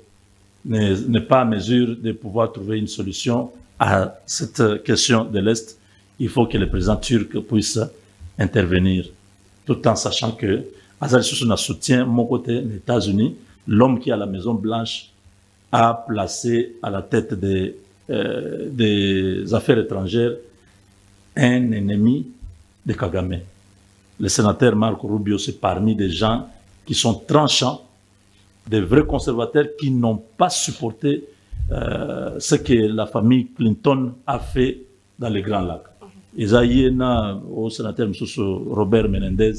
Speaker 4: n'est pas en mesure de pouvoir trouver une solution à cette question de l'Est. Il faut que le président turc puisse intervenir, tout en sachant que Azali Sousouna soutient mon côté les États-Unis, l'homme qui à la Maison Blanche a placé à la tête des affaires étrangères un ennemi de Kagame. Le sénateur Marco Rubio, c'est parmi des gens qui sont tranchants, des vrais conservateurs qui n'ont pas supporté ce que la famille Clinton a fait dans les Grands Lacs. Isaïena, au sénateur Robert Menendez,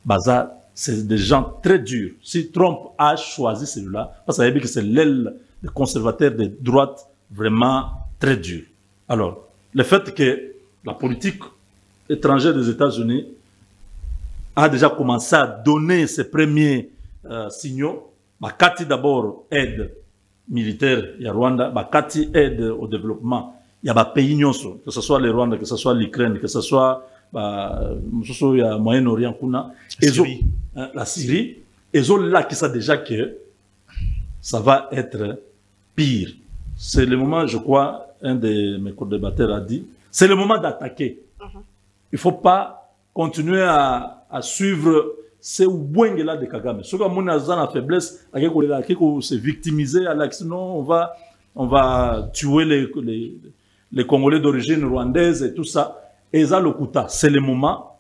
Speaker 4: Baza, c'est des gens très durs. Si Trump a choisi celui-là, parce que c'est l'aile des conservateurs de droite vraiment très dure. Alors, le fait que la politique étrangère des États-Unis a déjà commencé à donner ses premiers signaux, Bakati d'abord aide militaire, il y a Rwanda, Bakati aide au développement. Il y a des pays, que ce soit le Rwanda, que ce soit l'Ukraine, que ce soit le Moyen-Orient, la Syrie, et là qui savent déjà que ça va être pire. C'est le moment, je crois, un de mes co-débatteurs a dit, c'est le moment d'attaquer. Il ne faut pas continuer à suivre ces oubuengues-là de Kagame. Ce qu'on a dans la faiblesse, se victimiser, sinon on va tuer les Congolais d'origine rwandaise et tout ça. Et ça, le Kouta, c'est le moment.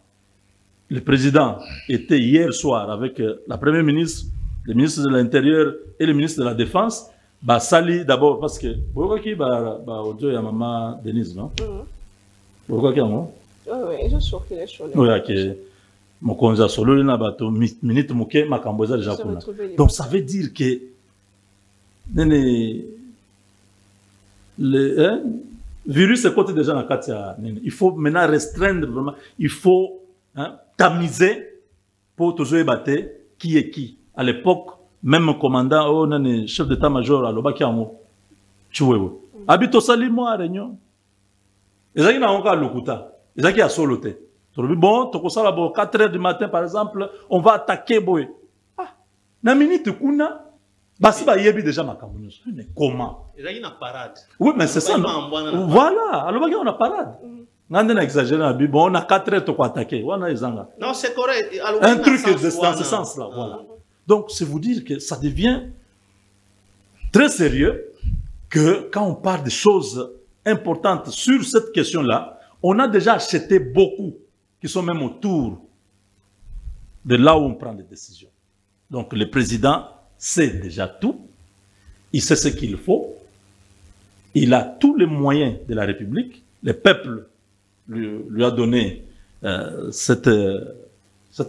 Speaker 4: Le président était hier soir avec la première ministre, le ministre de l'Intérieur et le ministre de la Défense. Sali d'abord, parce que, pourquoi qui audio ya maman Denise, non? Pourquoi qui maman?
Speaker 2: Oui, je suis sûr qu'il est sur
Speaker 4: oui, ok. Mokonza solo na bato minute muke makamboza déjà kuna. Donc ça veut dire que le virus est côté déjà dans Katia. Il faut maintenant restreindre vraiment. Il faut tamiser pour toujours ébattre qui est qui. À l'époque, même le commandant, chef d'état-major à l'Obakiamo, Chouéo. Habito sali moi à réunion. Et ça qui n'a encore l'okuta. Et ça qui a soloté. Bon, 4 heures du matin, par exemple, on va attaquer Boé. Ah, na minute kuna, basi ba yebi déjà makamunus. Mais comment?
Speaker 3: Il y a une parade.
Speaker 4: Oui, mais c'est ça. Voilà, alors on a parade. On a exagéré, bon, on a 4 heures pour attaquer.
Speaker 3: Non, c'est correct.
Speaker 4: Un truc dans ce sens-là, voilà. Donc, c'est vous dire que ça devient très sérieux que quand on parle de choses importantes sur cette question-là, on a déjà acheté beaucoup qui sont même autour de là où on prend les décisions. Donc le président sait déjà tout, il sait ce qu'il faut, il a tous les moyens de la République, le peuple lui a donné cette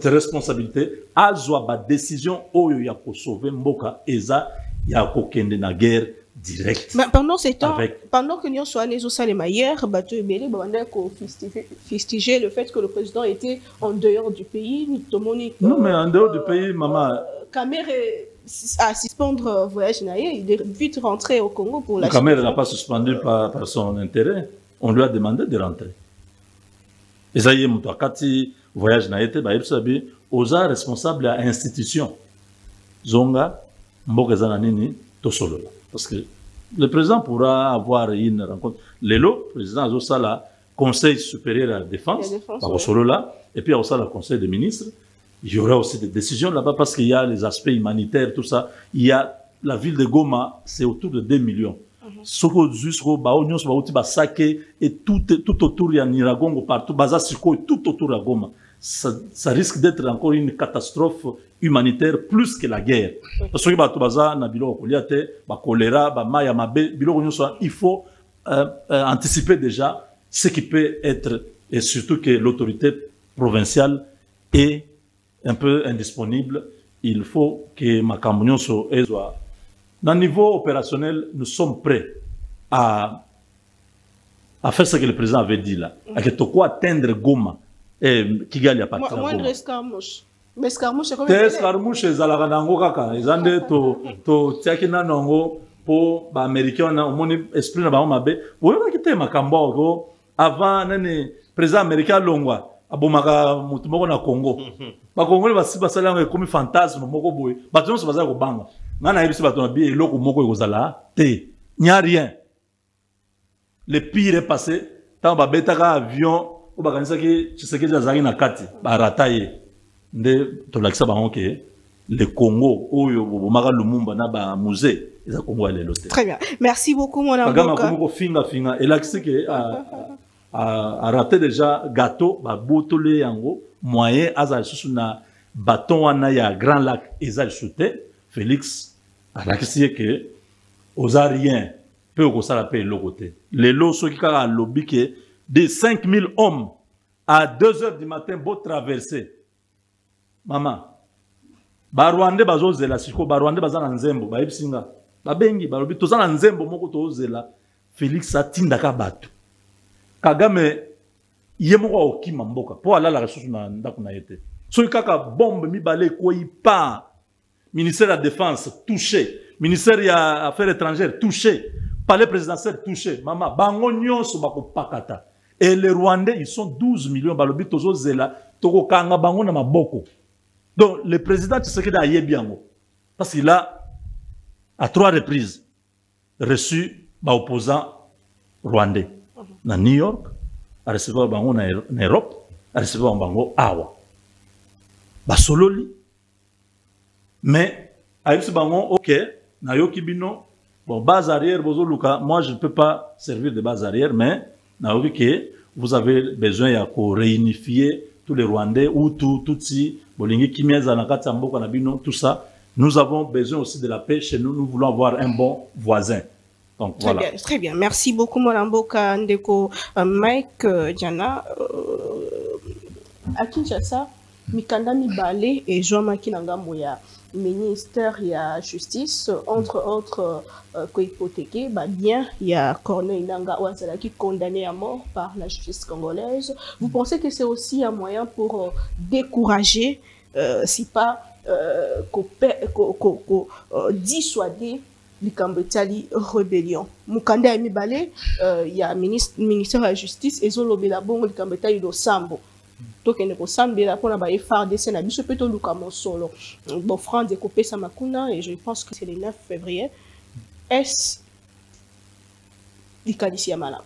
Speaker 4: responsabilité, à la décision où il y a pour sauver Mboka, et ça, il y a aucun de la guerre direct.
Speaker 2: Pendant ces temps, pendant que nous sommes allés au Salema hier, Bateau et Bélé, on a fustigé le fait que le président était en dehors du pays.
Speaker 4: Non, mais en dehors du pays, maman.
Speaker 2: Kamer a suspendu le voyage, il est vite rentré au Congo pour la.
Speaker 4: Kamer n'a pas suspendu par son intérêt. On lui a demandé de rentrer. Et ça y est, Moutouakati, voyage n'a été, aux responsables à l'institution. zonga mboka za nini tosolola parce que le président pourra avoir une rencontre lelo président azosala conseil supérieur à la défense par solola et puis aussi le conseil des ministres il y aura aussi des décisions là-bas parce qu'il y a les aspects humanitaires tout ça il y a la ville de Goma c'est autour de 2 millions soko jusqu'au baonyo so bauti basake et tout autour ya Niragongo partout bazasiko tout autour de Goma ça risque d'être encore une catastrophe humanitaire plus que la guerre. Parce que bato baza na biloko koliate, ba choléra, ba maya mabe, biloko nyonso il faut anticiper déjà ce qui peut être et surtout que l'autorité provinciale est un peu indisponible. Il faut que makambo nyonso ezwa. Dans le niveau opérationnel, nous sommes prêts à faire ce que le président avait dit là. À que toko atteindre Goma. Kigali à partir de
Speaker 2: Moindre escarmouche. Mais escarmouche, c'est
Speaker 4: combien? Escarmouche, ezalaka nango kaka. Ezande to tiaki na nango po ba américain na omoni esprit na ba mabe. Oyo kite makambo ko avant nani président américain longwa abomaka mutu moko na Congo. Ba Congolais basala ngo comme fantasme moko boye. Ba tonso bazala ko banga. Ngana yebisi ba tona bi eloko moko ekozala te. Il n'y a rien. Le pire est passé. Tant ba betaka avion ou bakanisa ki Tshisekedi azali na kati ba rataye nde to lakisa bango ke le Congo oyo bomaka Lumumba na ba musée eza Congo ya lelo te.
Speaker 2: Très bien. Merci beaucoup mon ami.
Speaker 4: Bagama ko finga et lakisi ke a raté déjà gâteau ba botole yango moyen azali susu na bâton wana ya Grand Lac ezali souté Félix a lakisi ke oza rien peu ko sala pe lokote. Lelo soki kaka lobby ke de 5000 hommes à 2 heures du matin beau traverser. Maman, Barwande bazo zela siko Barwande bazana nzembo ba yebsinga. Babengi balobi tozana nzembo moko tozela Félix atinda ka bato. Kagame yemoko okima mboka po alala resusu na ndako na yete. So kaka bombe mibale ko ipa. Ministère de la Défense touché, ministère des Affaires étrangères touché, palais présidentiel touché. Maman, bango nyonso bako pakata. Et les Rwandais, ils sont 12 millions. Balobi tozo zela, toko kanga bango na maboko. Donc, le président Tshisekedi a yebiango. Parce qu'il a, à 3 reprises, reçu les opposants rwandais. Na New York, a recevoir bango na Europe, a recevoir bango awa. Ba sololi. Mais, a reçu bango, ok, na yo kibino, bon, base arrière, bozo luka, moi je ne peux pas servir de base arrière, mais, que vous avez besoin de réunifier tous les Rwandais ou tout si tout ça. Nous avons besoin aussi de la paix chez nous. Nous voulons avoir un bon voisin. Donc,
Speaker 2: très
Speaker 4: voilà.
Speaker 2: Bien, très bien. Merci beaucoup, Molamboka Ndeko. Mike Diana, à Kinshasa, Mikanda Mibale et Joama Kinangamoya, ministère de la Justice, entre autres, hypothéqué, bien, il y a Corneille Nanga Ouazala qui est condamné à mort par la justice congolaise. Vous pensez que c'est aussi un moyen pour décourager, si pas dissuader les Kambetali rébellion? Mukanda Mibale, il y a ministère de la Justice et Zolobela Bongo les Kambetali do Sambo. Donc, il y a des FARDC, il y a des solo. Bon, France est coupé Samakuna et je pense que c'est le 9 février. Est-ce que Amala?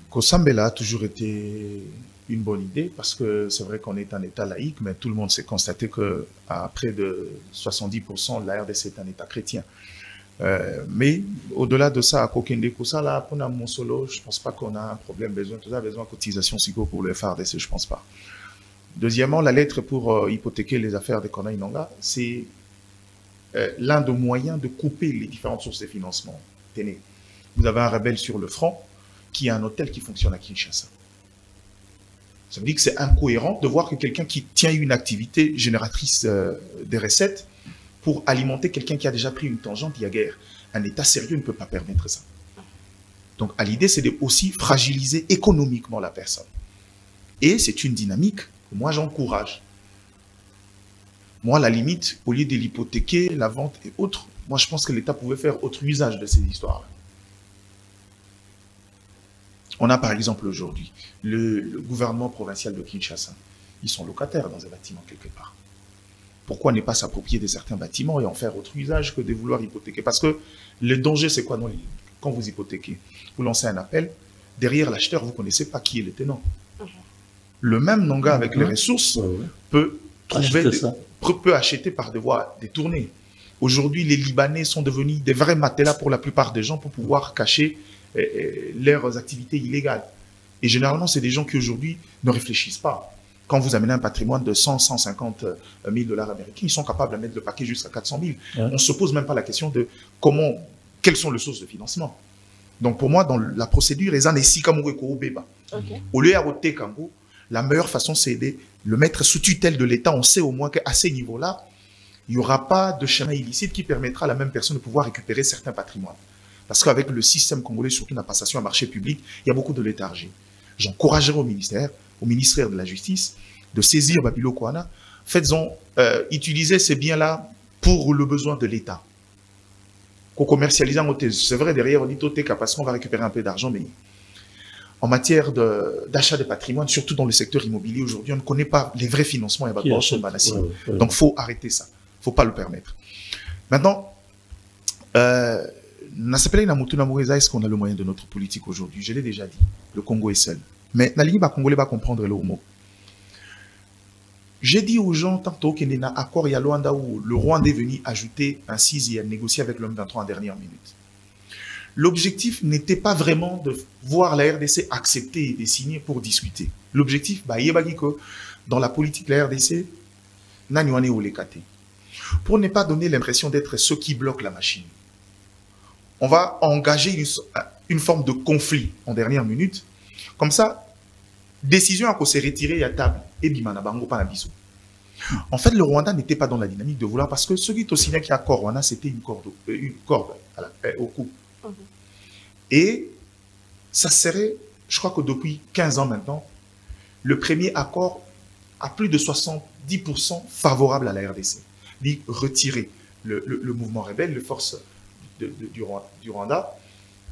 Speaker 5: Kosambela a toujours été une bonne idée parce que c'est vrai qu'on est un État laïque, mais tout le monde s'est constaté qu'à près de 70%, la RDC est un État chrétien. Mais au-delà de ça, à Kokende Kosala, pour mon solo, je ne pense pas qu'on a un problème, besoin de cotisation psycho pour le FARDC, je ne pense pas. Deuxièmement, la lettre pour hypothéquer les affaires de Corneille Nangaa, c'est l'un des moyens de couper les différentes sources de financement. Tenez, vous avez un rebelle sur le front qui a un hôtel qui fonctionne à Kinshasa. Ça veut dire que c'est incohérent de voir que quelqu'un qui tient une activité génératrice de recettes pour alimenter quelqu'un qui a déjà pris une tangente, il y a guerre. Un État sérieux ne peut pas permettre ça. Donc, à l'idée, c'est de aussi fragiliser économiquement la personne. Et c'est une dynamique que moi, j'encourage. Moi, à la limite, au lieu de l'hypothéquer, la vente et autres, moi, je pense que l'État pouvait faire autre usage de ces histoires-là. On a, par exemple, aujourd'hui, le gouvernement provincial de Kinshasa. Ils sont locataires dans un bâtiment quelque part. pourquoi ne pas s'approprier de certains bâtiments et en faire autre usage que de vouloir hypothéquer? Parce que le danger, c'est quoi quand vous hypothéquez? Vous lancez un appel, derrière l'acheteur, vous ne connaissez pas qui est le tenant. Le même Nanga avec les ressources peut acheter par des voies détournées. Aujourd'hui, les Libanais sont devenus des vrais matelas pour la plupart des gens pour pouvoir cacher leurs activités illégales. Et généralement, c'est des gens qui aujourd'hui ne réfléchissent pas. Quand vous amenez un patrimoine de 100, 150 000 dollars américains, ils sont capables de mettre le paquet jusqu'à 400 000. On ne se pose même pas la question de quelles sont les sources de financement. Donc pour moi, dans la procédure, les années au lieu de Kango, la meilleure façon, c'est de le mettre sous tutelle de l'État. On sait au moins qu'à ces niveaux-là, il n'y aura pas de chemin illicite qui permettra à la même personne de pouvoir récupérer certains patrimoines. Parce qu'avec le système congolais, surtout la passation à marché public, il y a beaucoup de léthargie. J'encouragerai au ministère de la Justice, de saisir Babilo Kouana. Faites-en utiliser ces biens-là pour le besoin de l'État. Qu'on commercialise en hôtel. C'est vrai, derrière, on dit Toteka parce qu'on va récupérer un peu d'argent, mais en matière d'achat de patrimoine, surtout dans le secteur immobilier, aujourd'hui, on ne connaît pas les vrais financements. Donc, il faut arrêter ça. Il ne faut pas le permettre. Maintenant, est-ce qu'on a le moyen de notre politique aujourd'hui? Je l'ai déjà dit. Le Congo est seul. Mais la ligne Congolais va comprendre le mot. J'ai dit aux gens, tantôt qu'il y a un accord à Luanda où le Rwanda est venu ajouter un 6 et à négocier avec l'homme d'entrée en dernière minute. L'objectif n'était pas vraiment de voir la RDC accepter et de signer pour discuter. L'objectif, dans la politique de la RDC, pour ne pas donner l'impression d'être ceux qui bloquent la machine. On va engager une forme de conflit en dernière minute. Comme ça, décision à se retirer à table. Et bimana bango pas na biso. En fait, le Rwanda n'était pas dans la dynamique de vouloir, parce que ce qui est aussi bien qu'il y a accord Rwanda, c'était une corde au cou. Et ça serait, je crois que depuis 15 ans maintenant, le premier accord à plus de 70% favorable à la RDC. Dit retirer le mouvement rebelle, les forces du Rwanda,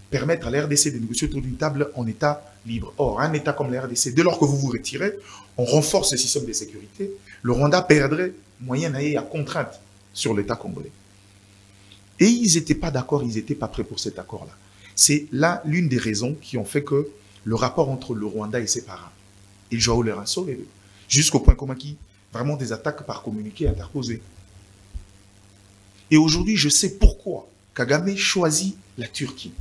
Speaker 5: permettre à la RDC de négocier autour d'une table en état libre. Or, un état comme la RDC, dès lors que vous vous retirez, on renforce le système de sécurité, le Rwanda perdrait moyen à contrainte sur l'état congolais. Et ils n'étaient pas d'accord, ils n'étaient pas prêts pour cet accord-là. C'est là l'une des raisons qui ont fait que le rapport entre le Rwanda et ses parents, et Joao Lourenço, jusqu'au point commun qui, vraiment des attaques par communiqué interposées. Et aujourd'hui, je sais pourquoi Kagame choisit la Turquie.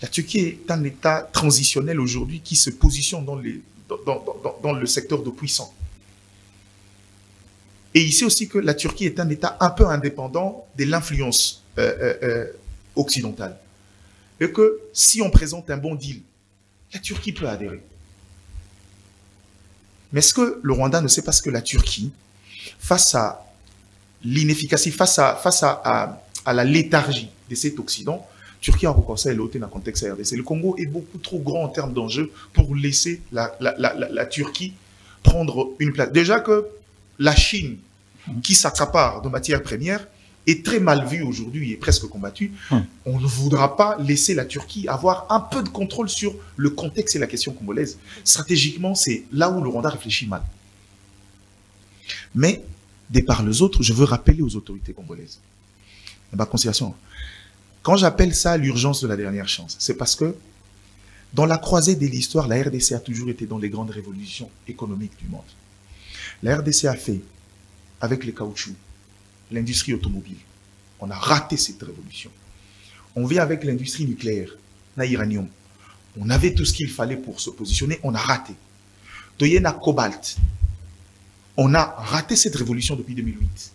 Speaker 5: La Turquie est un État transitionnel aujourd'hui qui se positionne dans le secteur de puissance. Et ici aussi que la Turquie est un État un peu indépendant de l'influence occidentale. Et que si on présente un bon deal, la Turquie peut adhérer. Mais est-ce que le Rwanda ne sait pas ce que la Turquie, face à l'inefficacité, face à la léthargie de cet Occident, Turquie a reconnaissé l'OTAN dans le contexte RDC. Le Congo est beaucoup trop grand en termes d'enjeux pour laisser la Turquie prendre une place. Déjà que la Chine, qui s'accapare de matières premières, est très mal vue aujourd'hui et presque combattue. On ne voudra pas laisser la Turquie avoir un peu de contrôle sur le contexte et la question congolaise. Stratégiquement, c'est là où le Rwanda réfléchit mal. Mais, de par les autres, je veux rappeler aux autorités congolaises. Considération. Quand j'appelle ça l'urgence de la dernière chance, c'est parce que dans la croisée de l'histoire, la RDC a toujours été dans les grandes révolutions économiques du monde. La RDC a fait, avec les caoutchoucs, l'industrie automobile. On a raté cette révolution. On vient avec l'industrie nucléaire, l'uranium. On avait tout ce qu'il fallait pour se positionner, on a raté. Doyena cobalt. On a raté cette révolution depuis 2008.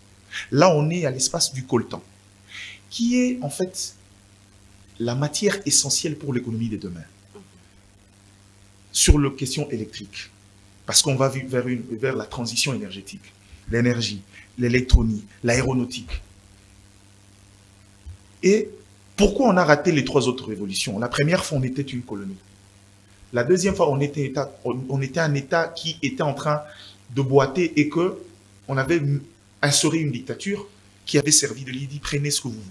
Speaker 5: Là, on est à l'espace du coltan, qui est en fait la matière essentielle pour l'économie de demain. Sur la question électrique, parce qu'on va vers la transition énergétique, l'énergie, l'électronique, l'aéronautique. Et pourquoi on a raté les trois autres révolutions? La première fois, on était une colonie. La deuxième fois, on était un État qui était en train de boiter et qu'on avait instauré une dictature qui avait servi de l'idée, prenez ce que vous voulez.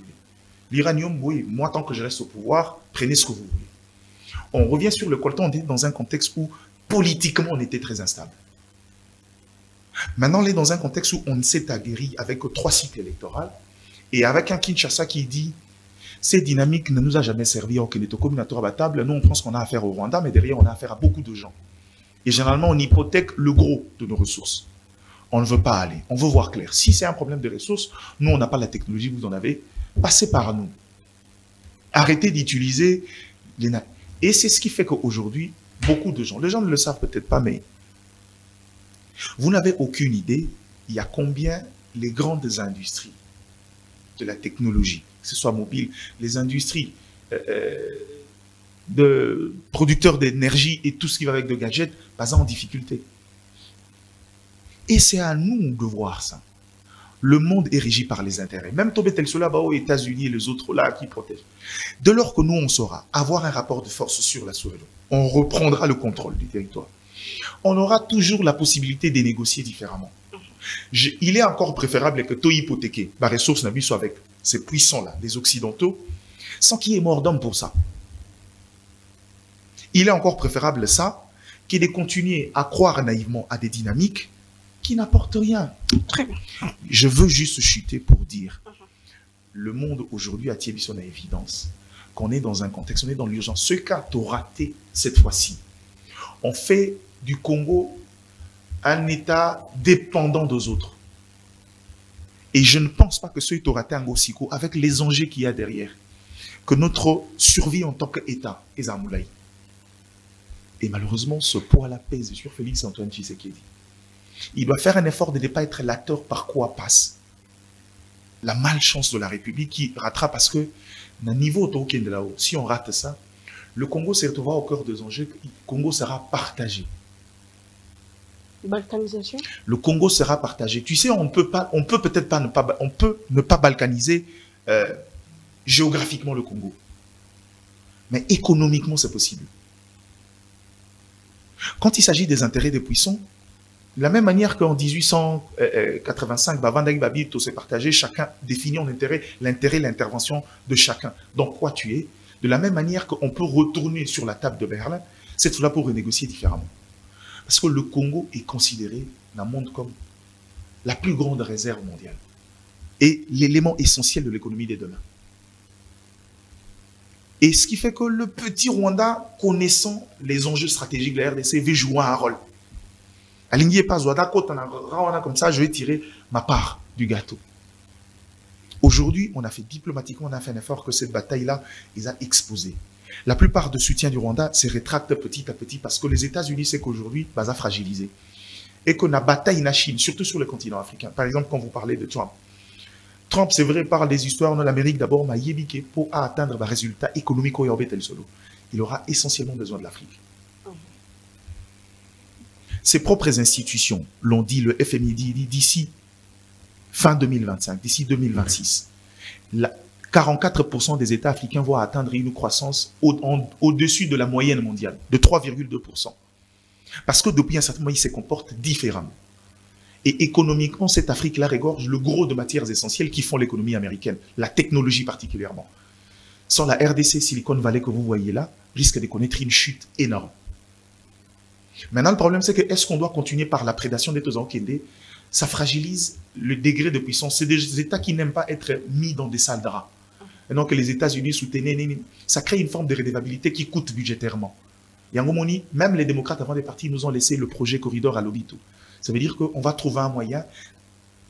Speaker 5: L'uranium, oui, moi, tant que je reste au pouvoir, prenez ce que vous voulez. On revient sur le coltan, on est dans un contexte où, politiquement, on était très instable. Maintenant, on est dans un contexte où on s'est aguerri avec 3 cycles électoraux et avec un Kinshasa qui dit cette dynamique ne nous a jamais servi au Keneto Combinatoire à table. Nous, on pense qu'on a affaire au Rwanda, mais derrière, on a affaire à beaucoup de gens. Et généralement, on hypothèque le gros de nos ressources. On ne veut pas aller. On veut voir clair. Si c'est un problème de ressources, nous, on n'a pas la technologie, vous en avez. Passez par nous. Arrêtez d'utiliser les... Et c'est ce qui fait qu'aujourd'hui, beaucoup de gens, les gens ne le savent peut-être pas, mais vous n'avez aucune idée, il y a combien les grandes industries de la technologie, que ce soit mobile, les industries de producteurs d'énergie et tout ce qui va avec de gadgets, pas en difficulté. Et c'est à nous de voir ça. Le monde est régi par les intérêts. Même Tobé Telsola, aux États-Unis et les autres là qui protègent. Dès lors que nous, on saura avoir un rapport de force sur la sous-région, on reprendra le contrôle du territoire. On aura toujours la possibilité de négocier différemment. Il est encore préférable que tout hypothéquer, la ressource n'a soit avec ces puissants-là, les Occidentaux, sans qu'il y ait mort d'homme pour ça. Il est encore préférable ça, que de continuer à croire naïvement à des dynamiques qui n'apportent rien.
Speaker 2: Très bien.
Speaker 5: Je veux juste chuter pour dire, le monde aujourd'hui a tiré son évidence, qu'on est dans un contexte, on est dans l'urgence. Ce cas t'a raté cette fois-ci. On fait du Congo un État dépendant des autres. Et je ne pense pas que ce t'a raté un Gossiko, avec les enjeux qu'il y a derrière, que notre survie en tant qu'État est à Moulaï. Et malheureusement, ce poids-là pèse sur Félix Antoine Tshisekedi. Il doit faire un effort de ne pas être l'acteur par quoi passe la malchance de la République qui rattrape, parce que, d'un niveau de là-haut, si on rate ça, le Congo se retrouvera au cœur des enjeux, le Congo sera partagé.
Speaker 2: Balkanisation?
Speaker 5: Le Congo sera partagé. Tu sais, on peut peut-être pas ne pas balkaniser géographiquement le Congo. Mais économiquement, c'est possible. Quand il s'agit des intérêts des puissants, de la même manière qu'en 1885, Bavandagi Babito s'est partagé, chacun définit en intérêt, l'intervention de chacun. Donc, quoi tu es? De la même manière qu'on peut retourner sur la table de Berlin, cette fois-là pour renégocier différemment. Parce que le Congo est considéré dans le monde comme la plus grande réserve mondiale et l'élément essentiel de l'économie des demain. Et ce qui fait que le petit Rwanda, connaissant les enjeux stratégiques de la RDC, veut jouer un rôle. Aligné pas comme ça, je vais tirer ma part du gâteau. Aujourd'hui, on a fait diplomatiquement, on a fait un effort que cette bataille-là, ils ont exposé. La plupart de soutiens du Rwanda se rétractent petit à petit parce que les États-Unis, c'est qu'aujourd'hui, ils ont fragilisé. Et qu'on a bataille en Chine, surtout sur le continent africain. Par exemple, quand vous parlez de Trump. Trump, c'est vrai, parle des histoires de l'Amérique d'abord, mais yébike pour atteindre un résultat économique au Yorbet solo. Il aura essentiellement besoin de l'Afrique. Ses propres institutions l'ont dit, le FMI dit d'ici fin 2025, d'ici 2026, 44% des États africains vont atteindre une croissance au-dessus de la moyenne mondiale, de 3,2%. Parce que depuis un certain moment, ils se comportent différemment. Et économiquement, cette Afrique-là regorge le gros de matières essentielles qui font l'économie américaine, la technologie particulièrement. Sans la RDC Silicon Valley que vous voyez là, risque de connaître une chute énorme. Maintenant, le problème, c'est que est-ce qu'on doit continuer par la prédation des Tozan Kende? Ça fragilise le degré de puissance. C'est des États qui n'aiment pas être mis dans des salles draps. Et donc, les États-Unis soutiennent, ça crée une forme de redevabilité qui coûte budgétairement. Yangomoni, même les démocrates avant des partis nous ont laissé le projet corridor à Lobito. Ça veut dire qu'on va trouver un moyen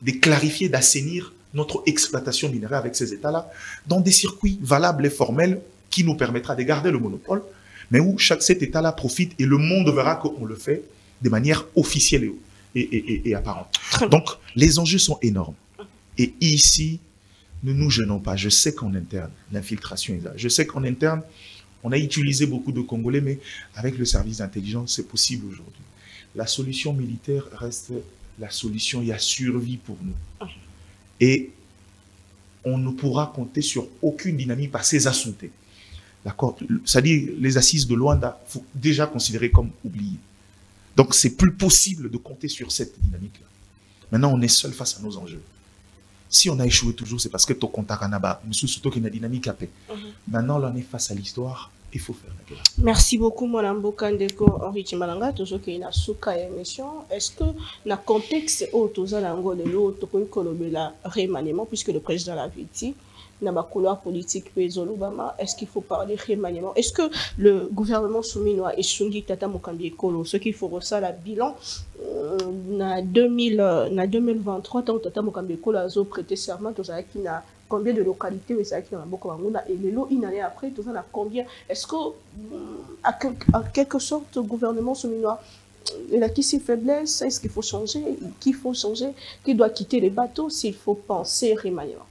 Speaker 5: de clarifier, d'assainir notre exploitation minéraire avec ces États-là dans des circuits valables et formels qui nous permettra de garder le monopole, mais où cet État-là profite et le monde verra qu'on le fait de manière officielle et apparente. Donc, les enjeux sont énormes. Et ici, ne nous gênons pas. Je sais qu'en interne, l'infiltration est là. Je sais qu'en interne, on a utilisé beaucoup de Congolais, mais avec le service d'intelligence, c'est possible aujourd'hui. La solution militaire reste la solution, il y a survie pour nous. Et on ne pourra compter sur aucune dynamique par ces assomptés. D'accord? C'est-à-dire, les assises de Luanda, il faut déjà considérer comme oubliées. Donc, c'est plus possible de compter sur cette dynamique-là. Maintenant, on est seul face à nos enjeux. Si on a échoué toujours, c'est parce que ton contact en a surtout qu'il y a une dynamique à paix. Maintenant, là, on est face à l'histoire il faut faire la guerre.
Speaker 2: Merci beaucoup, mon Mboka Ndeko Henri Chimalanga. Toujours qu'il y a une émission. Est-ce que, dans le contexte où tout ça, la remaniement, puisque le président l'a dit, dans la couloir politique, est-ce qu'il faut parler remaniement? Est-ce que le gouvernement souminois et Shungi Tata Mokambi Kolo, ce qu'il faut ça, la bilan, en 2023, tant que Tata Mokambi Kolo a prêté serment, tout ça, qui n'a combien de localités et ça qui a beaucoup et les lots une année après tout ça a combien est-ce que en quelque sorte le gouvernement souminois il a qui ses faiblesses, est-ce qu'il faut changer, qui doit quitter les bateaux s'il faut penser remaniement?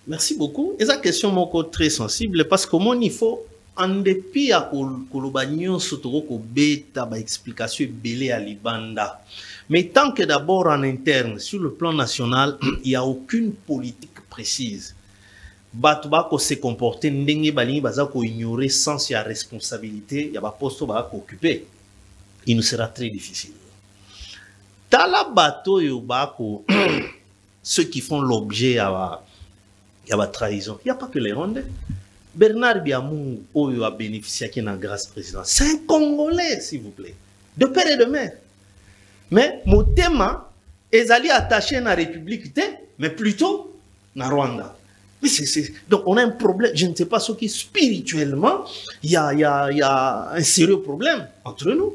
Speaker 3: Merci beaucoup. Et cette question est très sensible parce que mon il faut en dépit à Kolobagnon surtout ko beta ba explication belé à Libanda. Mais tant que d'abord en interne, sur le plan national, il n'y a aucune politique précise. Batouba ko se comporter ndenge balingi baza ko ignorer sans sa responsabilité, il y a pas poste ba ko occuper. Il nous sera très difficile. Tala bateau yo ba ko ceux qui font l'objet à la trahison. Il n'y a pas que les Rwandais. Bernard Biamou Oyo a bénéficié de la grâce présidentielle. C'est un Congolais, s'il vous plaît. De père et de mère. Mais mon thème est attaché à la République, mais plutôt à Rwanda. Mais donc on a un problème, je ne sais pas ce qui spirituellement, il y a un sérieux problème entre nous.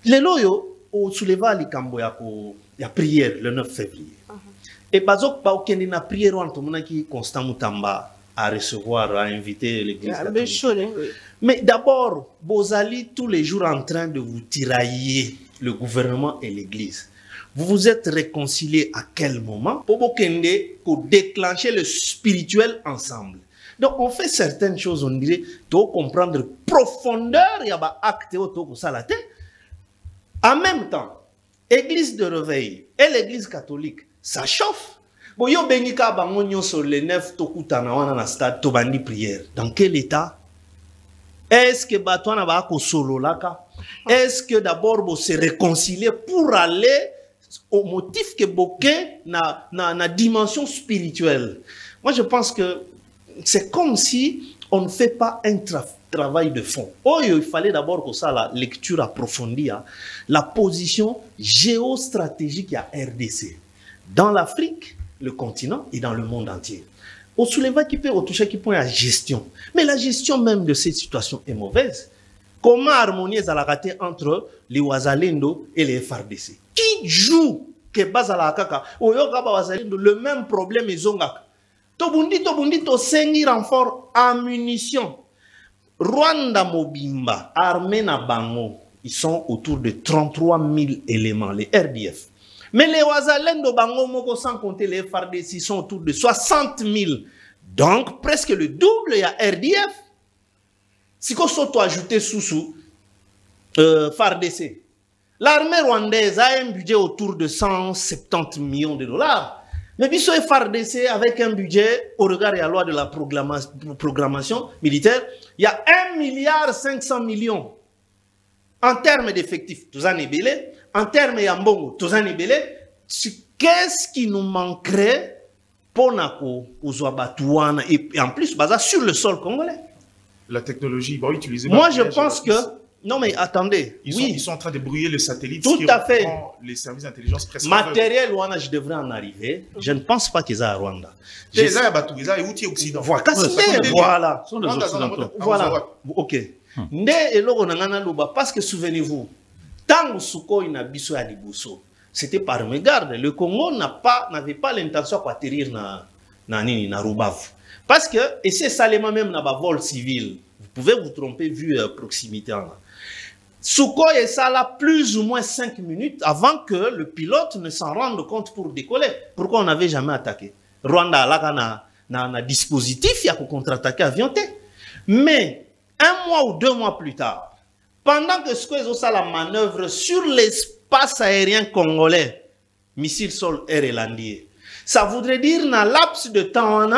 Speaker 3: Les loyaux, au souleva les Camboya, il y a prière le 9 février. Et bazok ba okende na prière en tout qui Constant Moutamba à recevoir, à inviter l'église catholique. Mais d'abord, Bozali tous les jours en train de vous tirailler le gouvernement et l'église. Vous vous êtes réconciliés à quel moment pour déclencher le spirituel ensemble. Donc on fait certaines choses, on dirait, pour comprendre profondeur, il y a acte autour ça la tête. En même temps, église de réveil et l'église catholique, ça chauffe. Bon, yo benika bangonyo sur les 9 tokutana wana na stade tobandi prière. Dans quel état? Est-ce que batouana ba ko solo laka? Est-ce que d'abord vous se réconcilier pour aller au motif que bokeh na dimension spirituelle? Moi je pense que c'est comme si on ne fait pas un travail de fond. Oh, il fallait d'abord que ça la lecture approfondie, hein, la position géostratégique à RDC. Dans l'Afrique, le continent et dans le monde entier. Au soulèvement qui peut toucher qui point à gestion. Mais la gestion même de cette situation est mauvaise. Comment harmoniser la raté entre les Ouazalendo et les FARDC? Qui joue que Bazala Kaka ou Yogaba Ouazalendo le même problème et Zongak? Tobundi to sengi renfort en munitions. Rwanda Mobimba, armée na Bango, ils sont autour de 33 000 éléments, les RDF. Mais les Ouazalendo Bango Moko, sans compter les FARDC, sont autour de 60 000. Donc, presque le double, il y a RDF. Si on s'auto ajouté sous FARDC. L'armée rwandaise a un budget autour de 170 millions de dollars. Mais puis ce FARDC, avec un budget, au regard de la loi de la programmation militaire, il y a 1,5 milliard. En termes d'effectifs, tout ça n'est belé. En termes de tout ça n'est belé. Qu'est-ce qui nous manquerait pour nous et en plus, basé sur le sol congolais?
Speaker 5: La technologie, bon, utiliser.
Speaker 3: Moi, je pense que... Non, mais attendez.
Speaker 5: Ils sont en train de brouiller le satellite.
Speaker 3: Tout à fait.
Speaker 5: Les services d'intelligence presque.
Speaker 3: Matériel, je devrais en arriver. Je ne pense pas qu'ils aient à Rwanda. Voilà. Voilà. Ok. Parce que souvenez-vous, tant que c'était par mégarde. Le Congo n'avait pas l'intention d'atterrir na Rubavu. Parce que, et c'est salement même dans le vol civil, vous pouvez vous tromper vu proximité. Sukhoi est ça là plus ou moins 5 minutes avant que le pilote ne s'en rende compte pour décoller. Pourquoi on n'avait jamais attaqué? Rwanda a un dispositif, il y a qu'à contre-attaquer avion. Mais 1 mois ou 2 mois plus tard, pendant que Sukhoi a la manœuvre sur l'espace aérien congolais, missile sol air et landier, ça voudrait dire dans laps de temps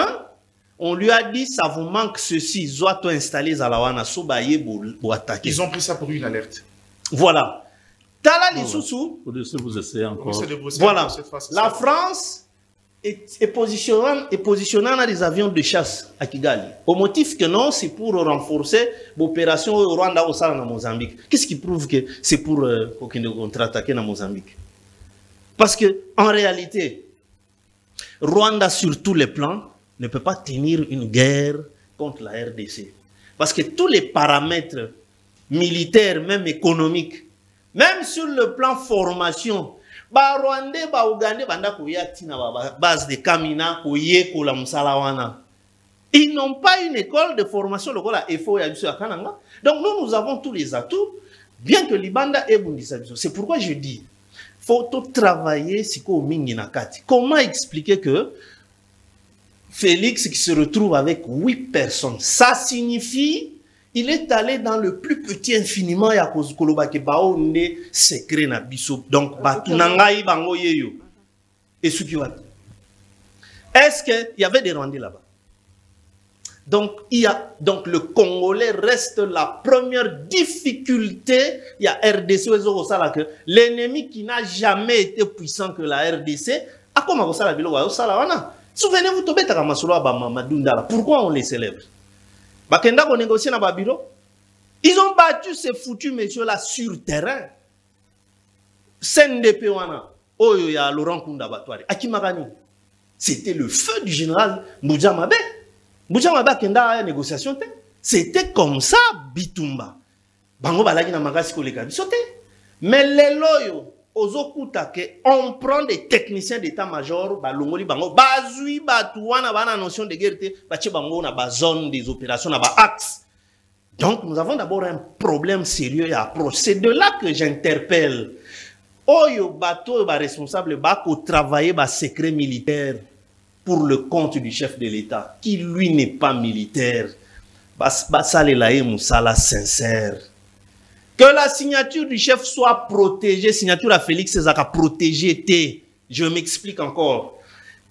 Speaker 3: on lui a dit, ça vous manque ceci, Zoato installé Zalawana, Sobaye pour attaquer.
Speaker 5: Ils ont pris ça pour une alerte.
Speaker 3: Voilà. Tala Lissoussou.
Speaker 4: Vous essayez encore.
Speaker 3: Voilà. La France et positionnant des avions de chasse à Kigali. Au motif que non, c'est pour renforcer l'opération au Rwanda au Sahara en Mozambique. Qu'est-ce qui prouve que c'est pour contre-attaquer en Mozambique? Parce que en réalité, Rwanda sur tous les plans ne peut pas tenir une guerre contre la RDC. Parce que tous les paramètres militaires, même économiques, même sur le plan formation, ba Rwandais, ba Ougandais, banda koya tina base de Kamina, koye kola musalawana. Ils n'ont pas une école de formation, le voilà, FO ya biso ya Kananga. Donc nous avons tous les atouts, bien que l'Ibanda ait bundisa biso. C'est pourquoi je dis, faut tout travailler siko mingi nakati. Comment expliquer que Félix qui se retrouve avec 8 personnes, ça signifie il est allé dans le plus petit infiniment ya kozukoloba ke baonde secret na biso. Donc batunangai bango yeyo. Et ce qui va. Est-ce qu'il y avait des Rwandais là-bas? Donc le Congolais reste la première difficulté. Il y a RDC que l'ennemi qui n'a jamais été puissant que la RDC a comment ça la bilo wana. Souvenez-vous Tobé Takamasolo Madundala. Pourquoi on les célèbre? Bakenda qu'on négocie dans Babiro. Ils ont battu ces foutus messieurs-là sur terrain. CNDP wana. Oyo ya Laurent Kunda Batwari. Akimarani. C'était le feu du général Mbujamabe. Mbujamabe kenda a négociation. C'était comme ça Bitumba. Bango balagi na magasi koleka bisote. Mais les loyaux on prend des techniciens d'état-major, balongoli bango, bazui batouana bana notion de guerre, bache bango na ba zone des opérations na ba axe. Donc nous avons d'abord un problème sérieux à approche. C'est de là que j'interpelle. Oyo bateau ba responsable ba ko travailler ba secret militaire pour le compte du chef de l'État, qui lui n'est pas militaire. Ba salelaye musala sincère. Que la signature du chef soit protégée, signature à Félix César protégée. Je m'explique encore.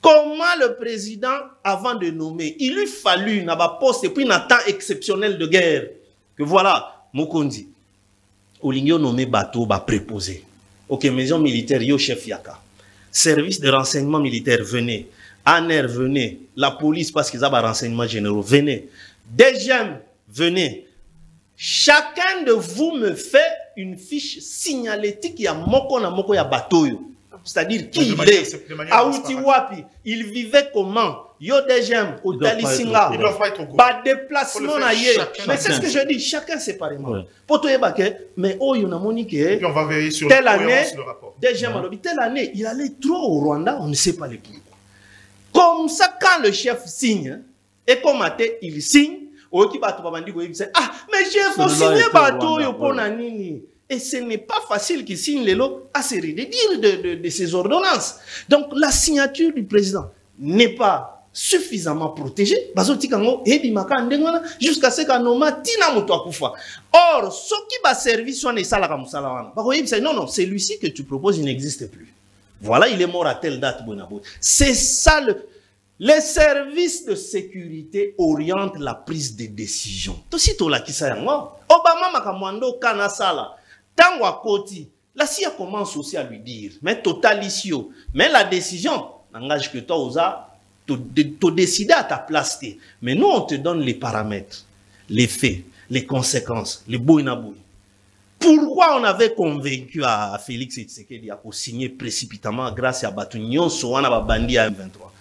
Speaker 3: Comment le président, avant de nommer, il lui fallu un poste et puis un temps exceptionnel de guerre. Que voilà, Mokondi, Oligno nommé bateau, préposé. Ok, maison militaire, yo chef Yaka. Service de renseignement militaire, venez. ANR, venez. La police, parce qu'ils ont des renseignements généraux, venez. DGM, venez. Chacun de vous me fait une fiche signalétique. Il y a moko na moko ya bateau. C'est-à-dire qui il est, Aouti Wapi, il vivait comment, Yo DGM, au Dalisinga, pas déplacement na yé. Mais c'est ce que je dis, chacun séparément. Pour toi, mais oh, il y a monique. Et puis on va veiller sur telle année, DGM, telle année, il allait trop au Rwanda, on ne sait pas les pourquoi. Comme ça, quand le chef signe, et comme il signe, ah, mais chef, il faut signer bateau, et ce n'est pas facile qu'il signe les lots à se redire de ces ordonnances. Donc la signature du président n'est pas suffisamment protégée. Jusqu'à ce qu'on nomme Tina Moutouakoufa. Or, ce qui va servir soit non, non, celui-ci que tu proposes, il n'existe plus. Voilà, il est mort à telle date. C'est ça le... Les services de sécurité orientent la prise de décision. Obama makamwando kanasala. Tangwa koti. La CIA commence aussi à lui dire, mais totalisio, mais la décision n'engage que toi, Oza, te décider à ta place. Mais nous, on te donne les paramètres, les faits, les conséquences, les bouinabouis. Pourquoi on avait convaincu à Félix Tshisekedi à signer précipitamment grâce à Batunyon, Soana Babandi à M23?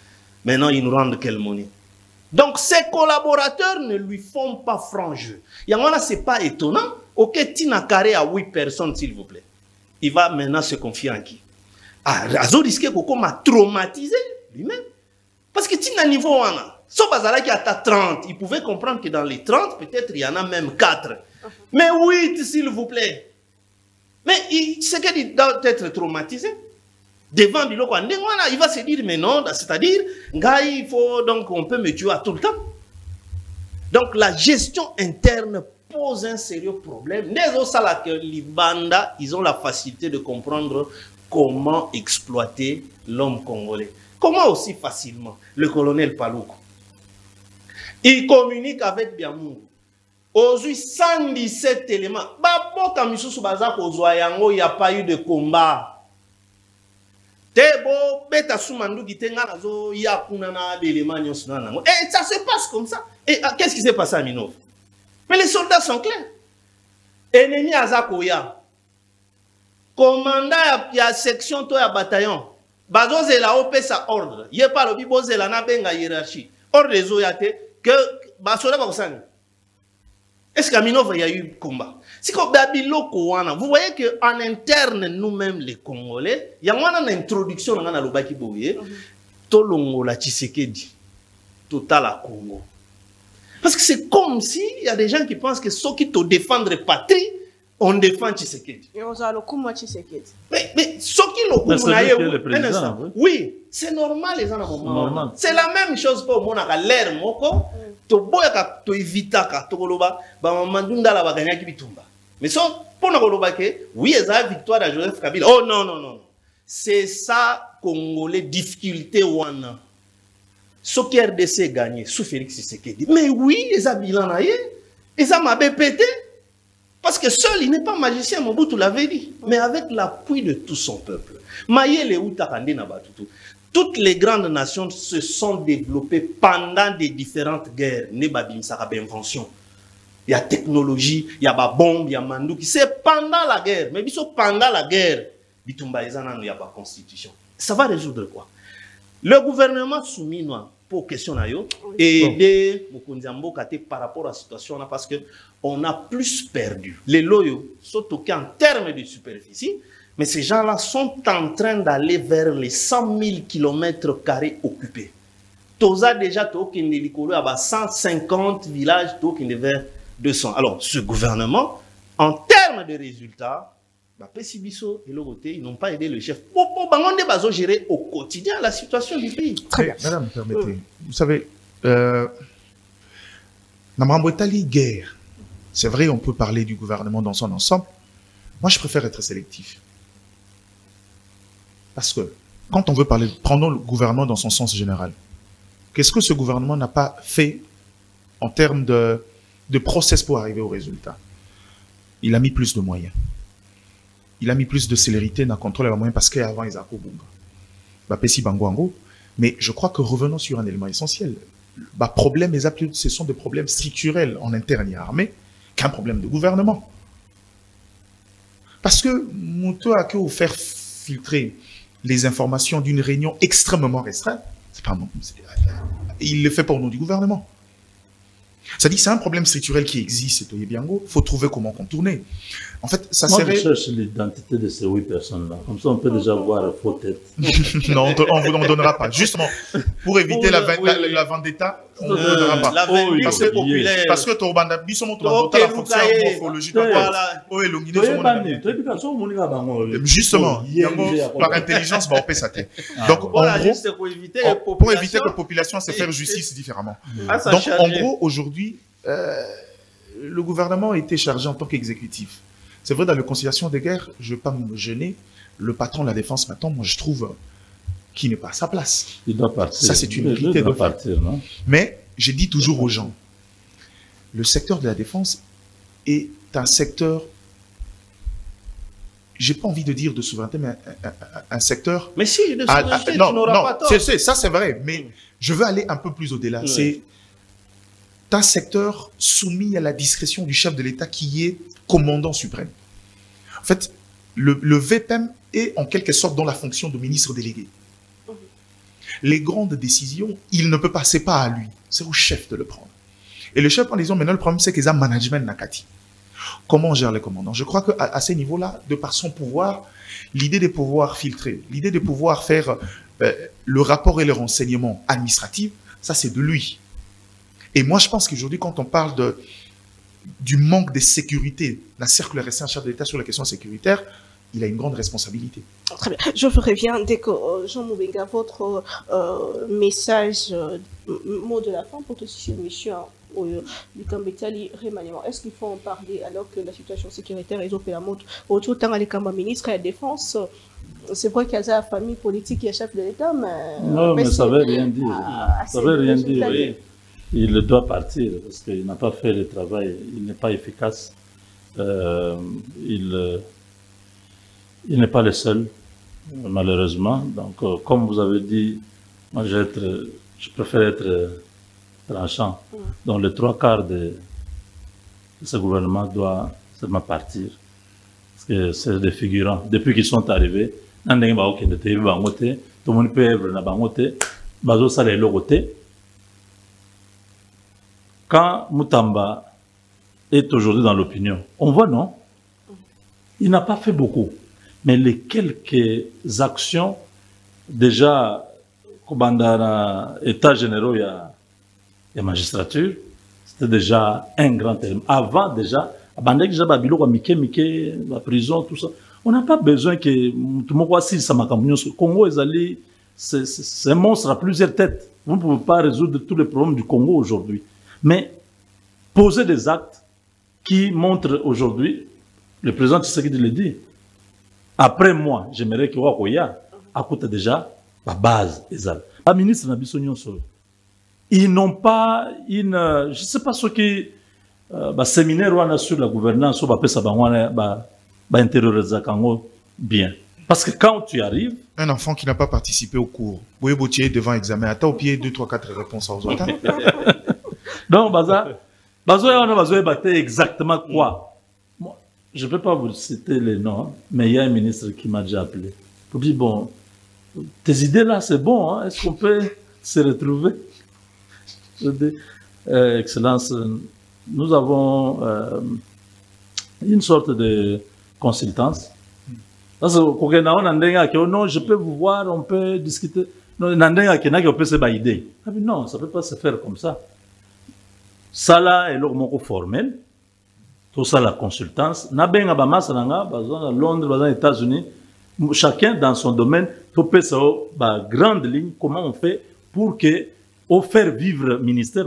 Speaker 3: Maintenant, ils nous rendent quelle monnaie? Donc, ses collaborateurs ne lui font pas franc jeu. Yangwana, ce n'est pas étonnant. Ok, Tina Carré à 8 personnes, s'il vous plaît. Il va maintenant se confier en qui? Ah, Razo risque qu'on m'a traumatisé lui-même. Parce que Tina niveau 1, sauf Bazala qui a 30, il pouvait comprendre que dans les 30, peut-être il y en a même 4. Mais 8, s'il vous plaît. Mais c'est qu'il doit être traumatisé. Devant du loco, il va se dire, mais non, c'est-à-dire, il faut, donc on peut me tuer à tout le temps. Donc la gestion interne pose un sérieux problème. Les autres, les bandas, ils ont la facilité de comprendre comment exploiter l'homme congolais. Comment aussi facilement? Le colonel Paloukou. Il communique avec Biamou. Aujourd'hui, 117 éléments. Il n'y a pas eu de combat. Tebo, beta soumandu qui tenga nazo ya kunana d'éléments nyosuna. Et ça se passe comme ça. Et qu'est-ce qui s'est passé à Minov? Mais les soldats sont clairs. Ennemi Azakoya. Commandant ya section to ya bataillon. Bazo zela ope sa ordre. Yé pas le bibo zela na benga hiérarchie. Ordre zo yate que basoda ba kosani. Est-ce qu'à Minova il y a eu combat? Si comme Babilo Kowana, vous voyez que en interne nous-mêmes les Congolais, il y a une introduction dans le Baki Boye, Tolongo la Tshisekedi, total à Congo. Parce que c'est comme si il y a des gens qui pensent que ceux qui te défendent patrie, on défend Tshisekedi.
Speaker 2: Et on a le coup moi Tshisekedi.
Speaker 3: Mais ceux qui le président, oui, c'est normal les gens. C'est la même chose pour moi à l'air moko. To boyaka to evitaka to koloba ba mamandunda la baganya ki bitumba. Mais so pona koloba ke oui eza victoire de Joseph Kabila. Oh non non non. C'est ça Congolais difficulté wana. So qui RDC gagné sous Félix Tshisekedi. Mais oui, eza bilan na ye. Eza mabe pété. Parce que seul il n'est pas magicien, Mobutu l'avait dit, mais avec l'appui de tout son peuple. Mayele utakande na batutu. Toutes les grandes nations se sont développées pendant des différentes guerres. Il y a technologie, il y a bombe, il y a mandouki. C'est pendant la guerre. Mais pendant la guerre, il y a pas constitution. Ça va résoudre quoi? Le gouvernement soumis pour question et aider par rapport à la situation parce que on a plus perdu. Les loyaux sont en termes de superficie. Mais ces gens-là sont en train d'aller vers les 100 000 km² occupés. Toza déjà, à 150 villages, vers 200. Alors, ce gouvernement, en termes de résultats, ils n'ont pas aidé le chef. Pour gérer au quotidien la situation du pays.
Speaker 5: Très bien. Madame, permettez. Vous savez, Namrambotali guerre. C'est vrai, on peut parler du gouvernement dans son ensemble. Moi, je préfère être sélectif. Parce que, quand on veut parler, prenons le gouvernement dans son sens général. Qu'est-ce que ce gouvernement n'a pas fait en termes de process pour arriver au résultat? Il a mis plus de moyens. Il a mis plus de célérité dans le contrôle des moyens parce qu'avant, ils avaient Bunga. Mais je crois que revenons sur un élément essentiel. Problème, ce sont des problèmes structurels en interne et armée qu'un problème de gouvernement. Parce que Mouto a que vous faire filtrer les informations d'une réunion extrêmement restreinte, c'est pas bon. Il le fait pour nous du gouvernement. C'est-à-dire que c'est un problème structurel qui existe, il faut trouver comment contourner. En fait, ça serait...
Speaker 4: je cherche l'identité de ces 8 personnes-là. Comme ça, on peut déjà voir la faux tête.
Speaker 5: Non, on ne vous donnera pas. Justement, pour éviter la vendetta, on ne vous donnera pas.
Speaker 3: La vendetta populaire.
Speaker 5: Parce que Torbanda, la fonction morphologique. Justement, par intelligence, on peut s'attendre. Donc, pour éviter que la population se fasse justice différemment. Donc, en gros, aujourd'hui, le gouvernement a été chargé en tant qu'exécutif. C'est vrai, dans la conciliation des guerres, je ne vais pas me gêner. Le patron de la défense, maintenant, moi, je trouve qu'il n'est pas à sa place.
Speaker 4: Il doit partir.
Speaker 5: Ça, c'est une réalité de
Speaker 4: partir, non?
Speaker 5: Mais je dis toujours aux gens, le secteur de la défense est un secteur, j'ai pas envie de dire de souveraineté, mais un secteur...
Speaker 3: Mais si, de souveraineté, tu n'auras pas tort.
Speaker 5: Ça, c'est vrai, mais je veux aller un peu plus au-delà. C'est un secteur soumis à la discrétion du chef de l'État qui est commandant suprême. En fait, le VPM est en quelque sorte dans la fonction de ministre délégué. Les grandes décisions, il ne peut pas, c'est pas à lui, c'est au chef de le prendre. Et le chef, en disant, maintenant le problème c'est qu'ils ont management nakati. Comment on gère les commandants? Je crois qu'à ces niveaux-là, de par son pouvoir, l'idée de pouvoir filtrer, l'idée de pouvoir faire le rapport et le renseignement administratif, ça c'est de lui. Et moi je pense qu'aujourd'hui, quand on parle du manque de sécurité, la circulaire récente chef de l'État sur la question sécuritaire, il a une grande responsabilité.
Speaker 2: Très bien. Je reviens dès que Jean Moubenga, votre message, mot de la fin pour toute cette mission du Kambetali remaniement. Est-ce qu'il faut en parler alors que la situation sécuritaire est au autour de les Kamba ministres et la défense? C'est vrai qu'il y a la famille politique et le chef de l'État, mais...
Speaker 4: Non, mais ça ne veut rien dire. Ça ne veut rien dire, oui. Il doit partir parce qu'il n'a pas fait le travail, il n'est pas efficace. Il n'est pas le seul. malheureusement. Donc, comme vous avez dit, moi, je préfère être tranchant. Donc, les 3/4 de ce gouvernement doit seulement partir. Parce que c'est des figurants. Depuis qu'ils sont arrivés, tout le monde peut être dans quand Moutamba est aujourd'hui dans l'opinion, on voit non, il n'a pas fait beaucoup. Mais les quelques actions, déjà, comme dans l'État général, il y a magistrature, c'était déjà un grand terme. Avant, déjà, la prison, tout ça, on n'a pas besoin que tout le monde voit si ça m'a campagné. Le Congo, c'est un monstre à plusieurs têtes. Vous ne pouvez pas résoudre tous les problèmes du Congo aujourd'hui. Mais poser des actes qui montrent aujourd'hui, le président Tshisekedi le dit, après moi, j'aimerais que Wakoya écoute déjà la base. La ministre Nabiso Nyonso, ils n'ont pas une, je ne sais pas ce qui, séminaire sur la gouvernance, ou bien. Parce que quand tu arrives...
Speaker 5: Un enfant qui n'a pas participé au cours, Bouyebotier devant examen, attends au pied 2, 3, 4 réponses aux autres.
Speaker 4: Donc, exactement quoi. Moi, je ne peux pas vous citer les noms, mais il y a un ministre qui m'a déjà appelé. Il me dit, bon, tes idées là, c'est bon, hein? Est-ce qu'on peut se retrouver? Je dis, Excellence, nous avons une sorte de consultance. Parce que non, je peux vous voir, on peut discuter. Non, non, ça ne peut pas se faire comme ça. Ça là est le formel. Tout ça, la consultance. À Londres, aux États-Unis, chacun dans son domaine, tout peut savoir, grande ligne, comment on fait pour que, faire vivre le ministère,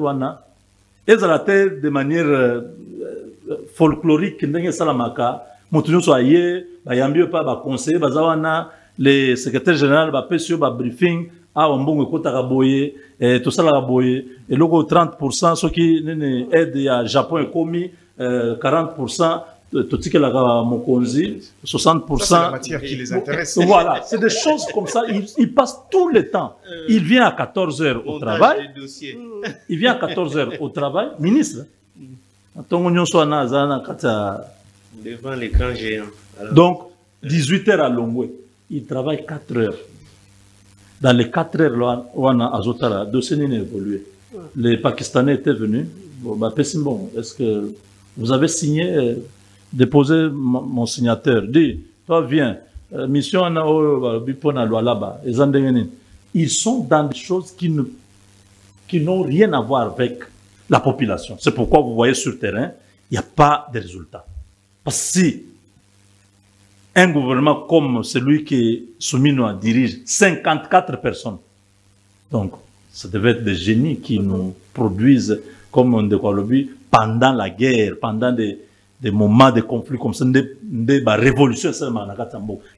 Speaker 4: et à la terre de manière folklorique, les secrétaires généraux, briefing, tout ça, et le 30%, ceux qui aident à Japon et commis, 40%, tout ce qui est là, Mokonzi, 60%.
Speaker 5: C'est la matière qui les intéresse.
Speaker 4: Voilà, c'est des choses comme ça, ils passent tout le temps. Il vient à 14 h au travail. Il vient à 14 h au travail, ministre.
Speaker 3: Devant l'écran géant.
Speaker 4: Donc, 18 h à Longwe, il travaille 4 heures. Dans les 4 heures, là, on a Azotara, le dossier n'a évolué. Les Pakistanais étaient venus. Bon, est-ce que vous avez signé, déposé mon signateur? Dis, toi, viens. Mission là-bas. Ils sont dans des choses qui n'ont rien à voir avec la population. C'est pourquoi vous voyez sur le terrain, il n'y a pas de résultats. Parce que si un gouvernement comme celui que Soumino dirige, 54 personnes, donc ça devait être des génies qui nous produisent, comme on dit, pendant la guerre, pendant des moments de conflit comme ça, des révolutions,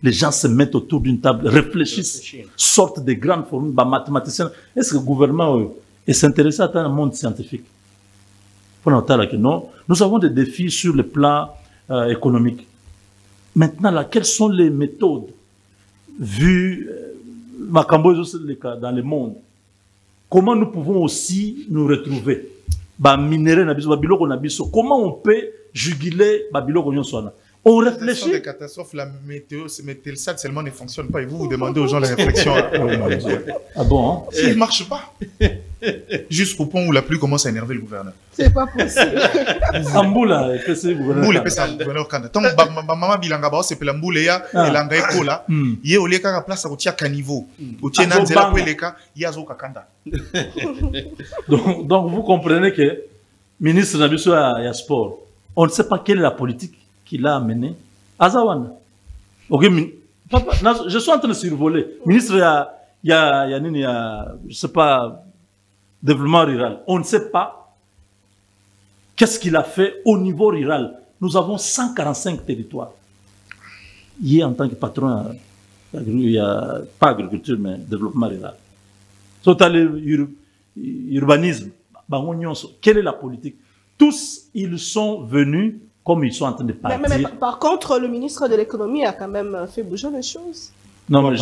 Speaker 4: les gens se mettent autour d'une table, réfléchissent, sortent des grandes formules, mathématiciens. Est-ce que le gouvernement s'intéresse à un monde scientifique? Non. Nous avons des défis sur le plan économique. Maintenant, là, quelles sont les méthodes vues dans le monde? Comment nous pouvons aussi nous retrouver? Comment on peut juguler Babylone? On réfléchit.
Speaker 5: Des catastrophes, la météo, le SAT seulement ne fonctionne pas. Et vous demandez aux gens les réflexions.
Speaker 4: Ah bon, hein?
Speaker 5: Ça ne marche pas. Jusqu'au point où la pluie commence à énerver le gouverneur.
Speaker 2: C'est pas possible.
Speaker 4: Amboula, c'est le gouverneur.
Speaker 5: Mboula, c'est le gouverneur Kanda. Tant que maman bilanga ba, c'est la Mboula ya, et langa ekola. Yé au lieu qu'à la place à outia caniveau. Outia nanzela pour les cas, yazo kakanda.
Speaker 4: Donc vous comprenez que ministre Nabiso a sport. On ne sait pas quelle est la politique qu'il a amenée. Azawana. Ok, papa, je suis en train de survoler. Ministre, il y a, je sais pas, développement rural. On ne sait pas qu'est-ce qu'il a fait au niveau rural. Nous avons 145 territoires. Il est en tant que patron, il y a pas agriculture, mais développement rural. Total urbanisme. Quelle est la politique? Tous, ils sont venus comme ils sont en train de partir.
Speaker 2: Mais par contre, le ministre de l'économie a quand même fait bouger les choses.
Speaker 4: Non, mais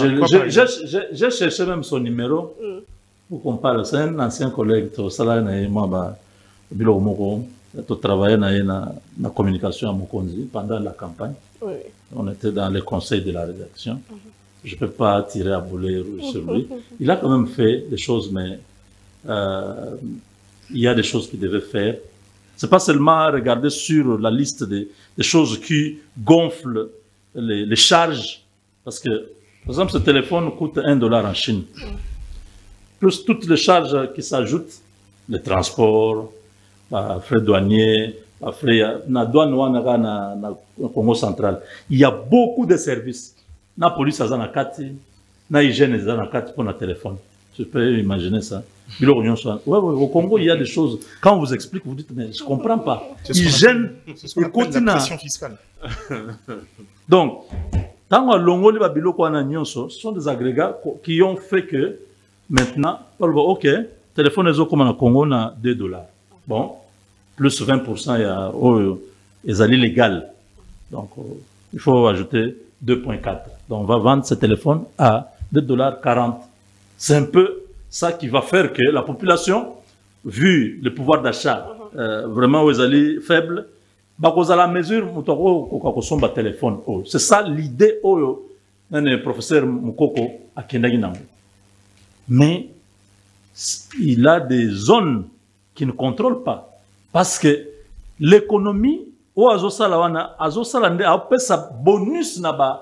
Speaker 4: j'ai cherché même son numéro pour qu'on parle. C'est un ancien collègue. Moi, je travaillais dans la communication à Mokonzi pendant la campagne.
Speaker 2: Oui.
Speaker 4: On était dans les conseils de la rédaction. Je ne peux pas tirer à boulet sur lui. Il a quand même fait des choses, mais il y a des choses qu'il devait faire. Ce n'est pas seulement regarder sur la liste des choses qui gonflent les charges. Parce que, par exemple, ce téléphone coûte $1 en Chine. Plus toutes les charges qui s'ajoutent, les transports, frais douaniers, frais na douane na Congo central. Il y a beaucoup de services. La police a na kati, la hygiène a na kati pour le téléphone. Je peux imaginer ça. Ouais, au Congo, il y a des choses. Quand on vous explique, vous dites, mais je ne comprends pas. Hygiène,
Speaker 5: la pression fiscale.
Speaker 4: Donc, tant que ce sont des agrégats qui ont fait que maintenant, ok, téléphone est comme au Congo, on a $2. Bon, plus 20%, il y a les légal. Donc, il faut ajouter 2,4. Donc, on va vendre ce téléphone à $2,40. C'est un peu ça qui va faire que la population, vu le pouvoir d'achat vraiment aux alliés faibles, à la mesure où téléphone. C'est ça l'idée du professeur Mukoko à Kendaginango. Mais il a des zones qui ne contrôlent pas. Parce que l'économie, ou azosala a sa bonus na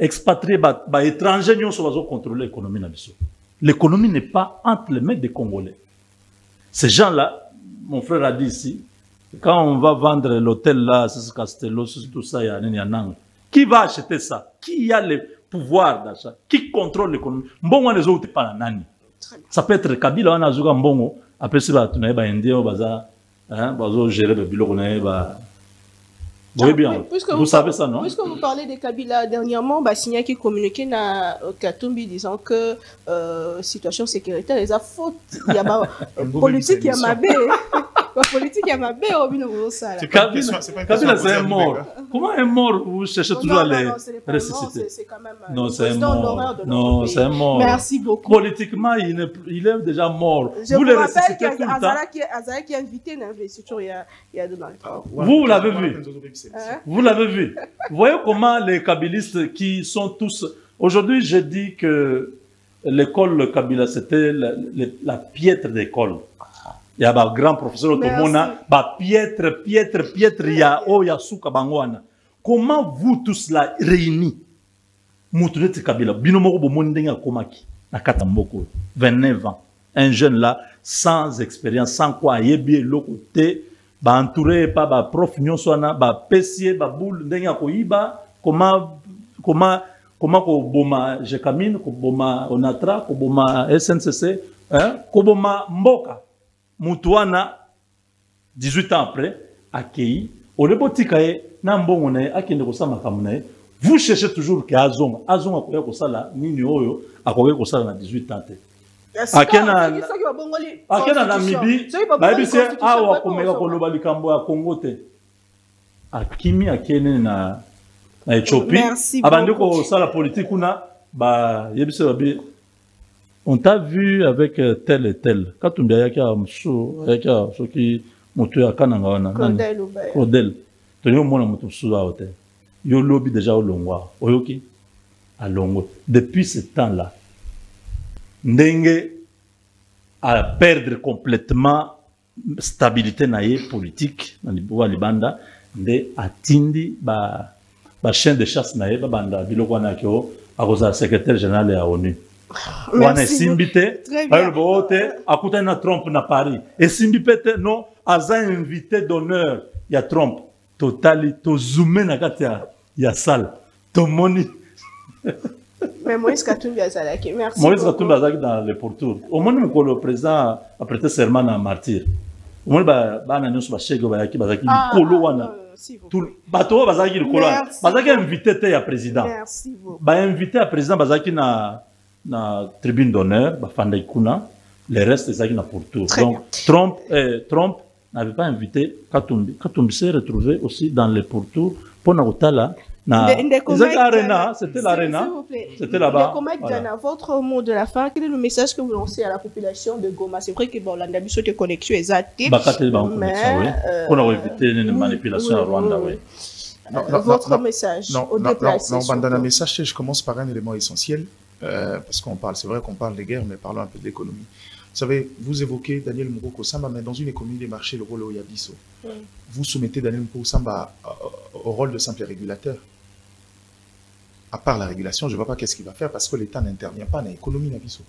Speaker 4: expatrié, étranger, nous sommes contrôler l'économie. L'économie n'est pas entre les mains des Congolais. Ces gens-là, mon frère a dit ici, quand on va vendre l'hôtel là, c'est Castello, tout ça, il y a Nang. Qui va acheter ça? Qui a le pouvoir d'achat? Qui contrôle l'économie? Mbongo les autres pas nani. Ça peut être Kabila, on a joué Mbongo. Après, c'est tu n'as pas indien, baza, gérer le bilan, oui, bien. Vous savez ça, non?
Speaker 2: Puisque vous parlez de Kabila, dernièrement, Signa qui communiquait dans Katumbi disant que situation sécuritaire, les a faute. Il y a politique, il y a ma baie. La politique, il y a ma baie au Bino ça.
Speaker 4: Kabila, c'est un mort. Comment un mort, vous cherchez toujours à les ressusciter?
Speaker 2: C'est quand même
Speaker 4: non, c'est un mort.
Speaker 2: Non,
Speaker 4: c'est un mort.
Speaker 2: Merci beaucoup.
Speaker 4: Politiquement, il est déjà mort.
Speaker 2: Vous le rappelle qu'Azara qui est invité dans l'investiture, il y a Donald Trump.
Speaker 4: Vous l'avez vu. Vous l'avez vu. Vous voyez comment les kabylistes qui sont tous... Aujourd'hui, je dis que l'école Kabila, c'était la piètre d'école. Il y a un grand professeur Otomona, piètre, il y a Oyasuka Bangwana. Comment vous tous là réunis, Moutounete Kabila, Binomoro Bomondenga Komaki, Nakata Mboko, 29 ans, un jeune là, sans expérience, sans quoi, yébi le côté, entouré par ba prof nyonswana, ba pesier, ba boule, ndenga koiba, comment ko boma Jekamine, ko boma Onatra, ko boma SNCC, ko boma Mboka. Moutouana, 18 ans après, accueilli, au lebotikae, n'ambongoné, akende kosama kamune, vous cherchez toujours que Azonga a koya kosala, nini oyo, a koya kosala na 18 ans. Akena Namibie, baibise awa komeka koloba likambo ya Congo te. Akimi akene na Éthiopie, abandi kosala politique kuna, yebise babi. On t'a vu avec tel et tel. Quand tu me dis avec ce qui monte à Kananga, Claudel, tu es au monde à sous à hôtel. Yo lobby déjà au Longwa, Oyoki, à Longo. Depuis ce temps-là, Ndenge à perdre complètement stabilité naïe politique dans le pouvoir libanda, de atindi ba chien de chasse naïe ba banda biloko na kyo à cause du secrétaire général à ONU. On est simbité, à côté de Trump na Paris. Et simbité, non, as invité d'honneur, il y a Trump. Total, to zoomé na katia, il y a salle. To moni.
Speaker 2: Mais Moïse Katumbi Azalaki, merci.
Speaker 4: Moïse Katumbi Azalaki dans le pourtour. Au moment où le président a prêté serment à martyr. Au moment où il a annoncé que Bazaki Kolo wana. Tout bateau Bazaki le Kolo. Bazaki invité le président.
Speaker 2: Merci beaucoup.
Speaker 4: Invité le président Bazaki na tribune d'honneur, les restes c'est na pour tout. Donc Trump n'avait pas invité Katumbi. Katumbi s'est retrouvé aussi dans les pourtours pour Naotala C'était l'arena. C'était là-bas.
Speaker 2: Voilà. Votre mot de la fin, quel est le message que vous lancez à la population de Goma? C'est vrai que bon, l'Andabiso de connexion est active.
Speaker 4: Mais on a évité une manipulation à Rwanda. Oui.
Speaker 2: Votre message au déplacé.
Speaker 5: Non, dans le message, je commence par un élément essentiel. Parce qu'on parle, c'est vrai qu'on parle des guerres, mais parlons un peu de l'économie. Vous savez, vous évoquez Daniel Muroko Samba, mais dans une économie des marchés, le rôle au Yabiso. Vous soumettez Daniel Muroko Samba au rôle de simple régulateur. À part la régulation, je ne vois pas qu'est-ce qu'il va faire parce que l'État n'intervient pas dans l'économie Yabiso.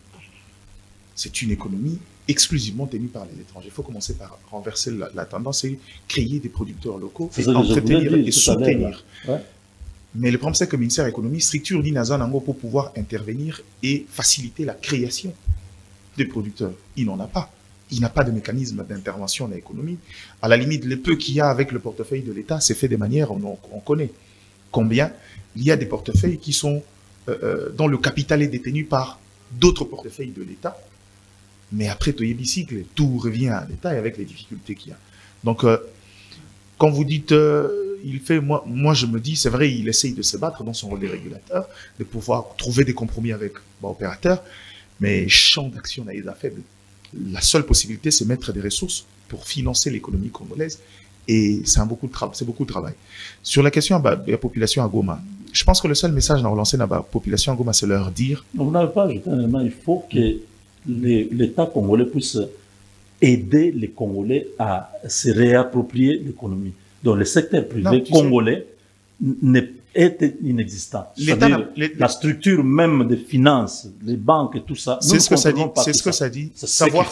Speaker 5: C'est une économie exclusivement tenue par les étrangers. Il faut commencer par renverser la tendance et créer des producteurs locaux et entretenir et soutenir. Mais le problème, c'est que le ministère de l'économie structure l'INAZAN pour pouvoir intervenir et faciliter la création des producteurs. Il n'en a pas. Il n'a pas de mécanisme d'intervention dans l'économie. À la limite, le peu qu'il y a avec le portefeuille de l'État, c'est fait de manière, on connaît combien il y a des portefeuilles qui sont, dont le capital est détenu par d'autres portefeuilles de l'État. Mais après, tout revient à l'État et avec les difficultés qu'il y a. Donc, quand vous dites, il fait, moi je me dis, c'est vrai, il essaye de se battre dans son rôle de régulateur, de pouvoir trouver des compromis avec l'opérateur, mais champ d'action est faible. La seule possibilité, c'est mettre des ressources pour financer l'économie congolaise, et c'est beaucoup de travail. Sur la question de la population à Goma, je pense que le seul message à relancer dans la population à Goma, c'est leur dire...
Speaker 4: Vous n'avez pas ajouté un élément, il faut que l'État congolais puisse aider les Congolais à se réapproprier l'économie. Donc le secteur privé congolais est inexistant. La structure même des finances, les banques et tout ça.
Speaker 5: C'est ce que ça dit. C'est ce que ça dit. Savoir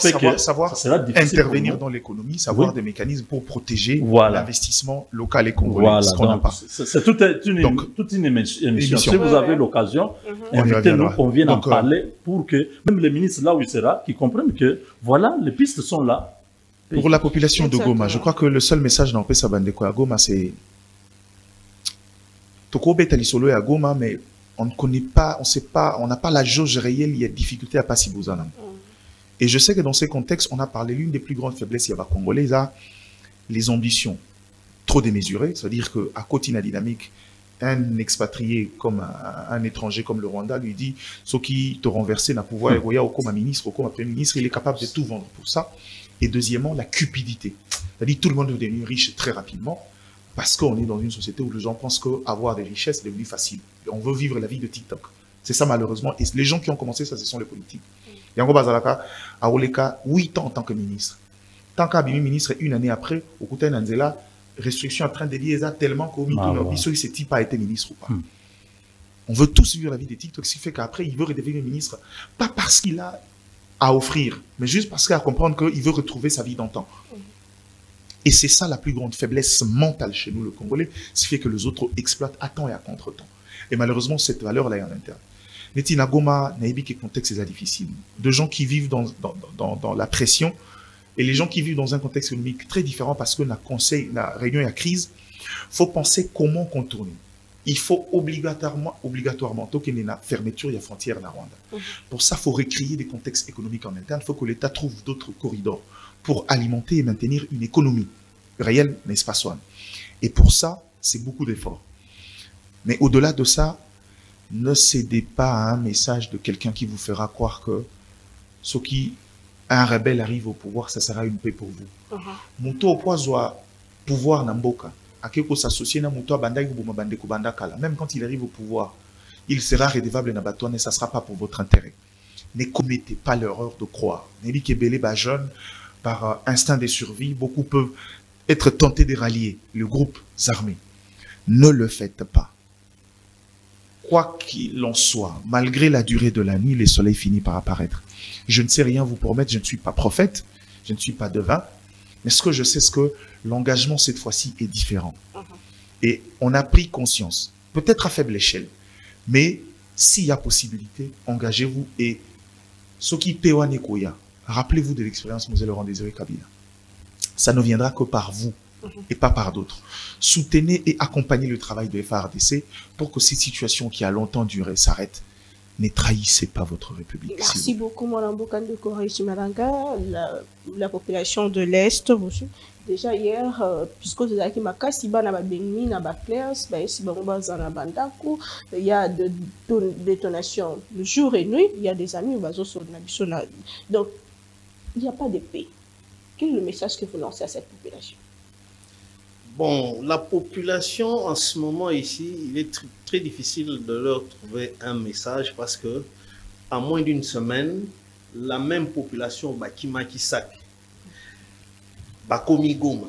Speaker 5: intervenir dans l'économie, savoir des mécanismes pour protéger l'investissement local et congolais. Ce qu'on n'a pas.
Speaker 4: C'est toute une émission. Si vous avez l'occasion, invitez-nous qu'on vienne en parler pour que même les ministres là où il sera, qui comprennent que voilà, les pistes sont là.
Speaker 5: Pour la population de Goma, je crois que le seul message dans Pesa Bandeko à Goma, c'est Tokobe Talisolo à Goma, mais on ne connaît pas, on sait pas, on n'a pas la jauge réelle, il y a difficulté à passer Bouzana. Et je sais que dans ces contextes, on a parlé, l'une des plus grandes faiblesses il y a Congolais, les ambitions trop démesurées, c'est-à-dire qu'à côté de la dynamique, un expatrié comme un étranger comme le Rwanda lui dit ce qui te renverser n'a pouvoir ou comme un ministre ou comme un premier ministre, il est capable de tout vendre pour ça. Et deuxièmement, la cupidité. C'est-à-dire tout le monde est devenu riche très rapidement parce qu'on est dans une société où les gens pensent qu'avoir des richesses est devenu facile. On veut vivre la vie de TikTok. C'est ça malheureusement. Et les gens qui ont commencé ça, ce sont les politiques. Yango Bazalaka a Oleka 8 ans en tant que ministre. Tant qu'Abimi ministre, une année après, au côté d'Anzela, restriction en train de lier ça tellement qu'au Mito, ce type a été ministre ou pas. On veut tous vivre la vie de TikTok, ce qui fait qu'après, il veut redevenir ministre. Pas parce qu'il a à offrir, mais juste parce qu'il a à comprendre qu'il veut retrouver sa vie d'antan. Et c'est ça la plus grande faiblesse mentale chez nous, le Congolais, ce qui fait que les autres exploitent à temps et à contre-temps. Et malheureusement, cette valeur-là est en interne. Neti Nagoma, Naïbi, qui contexte est difficile. De gens qui vivent dans la pression, et les gens qui vivent dans un contexte économique très différent parce que la réunion et la crise, il faut penser comment contourner. Il faut obligatoirement, qu'il y ait une fermeture, il y a frontière à la Rwanda. Pour ça, il faut recréer des contextes économiques en interne. Il faut que l'État trouve d'autres corridors pour alimenter et maintenir une économie réelle, n'est-ce pas, Swan? Et pour ça, c'est beaucoup d'efforts. Mais au-delà de ça, ne cédez pas à un message de quelqu'un qui vous fera croire que ce qui, un rebelle arrive au pouvoir, ça sera une paix pour vous. Mouto au poids pouvoir n'amboka. Même quand il arrive au pouvoir, il sera redevable na batouane et ça ne sera pas pour votre intérêt. Ne commettez pas l'erreur de croire. Néli Kebele jeune, par instinct de survie, beaucoup peuvent être tentés de rallier le groupe armé. Ne le faites pas. Quoi qu'il en soit, malgré la durée de la nuit, le soleil finit par apparaître. Je ne sais rien vous promettre, je ne suis pas prophète, je ne suis pas devin, mais ce que je sais, c'est que l'engagement, cette fois-ci, est différent. Et on a pris conscience, peut-être à faible échelle, mais s'il y a possibilité, engagez-vous. Et ce qui péwa nekoya, rappelez-vous de l'expérience Moselle Laurent Désiré Kabila. Ça ne viendra que par vous et pas par d'autres. Soutenez et accompagnez le travail de FARDC pour que cette situation qui a longtemps duré s'arrête. Ne trahissez pas votre République.
Speaker 2: Merci beaucoup, Madame Bokande Koraï Malanga, la population de l'Est. Déjà hier, puisque vous avez dit que il y a de détonations le jour et nuit, il y a des amis donc il n'y a pas de paix. Quel est le message que vous lancez à cette population?
Speaker 3: Bon, la population en ce moment ici, il est très difficile de leur trouver un message parce que à moins d'une semaine, la même population qui sak bakomi Goma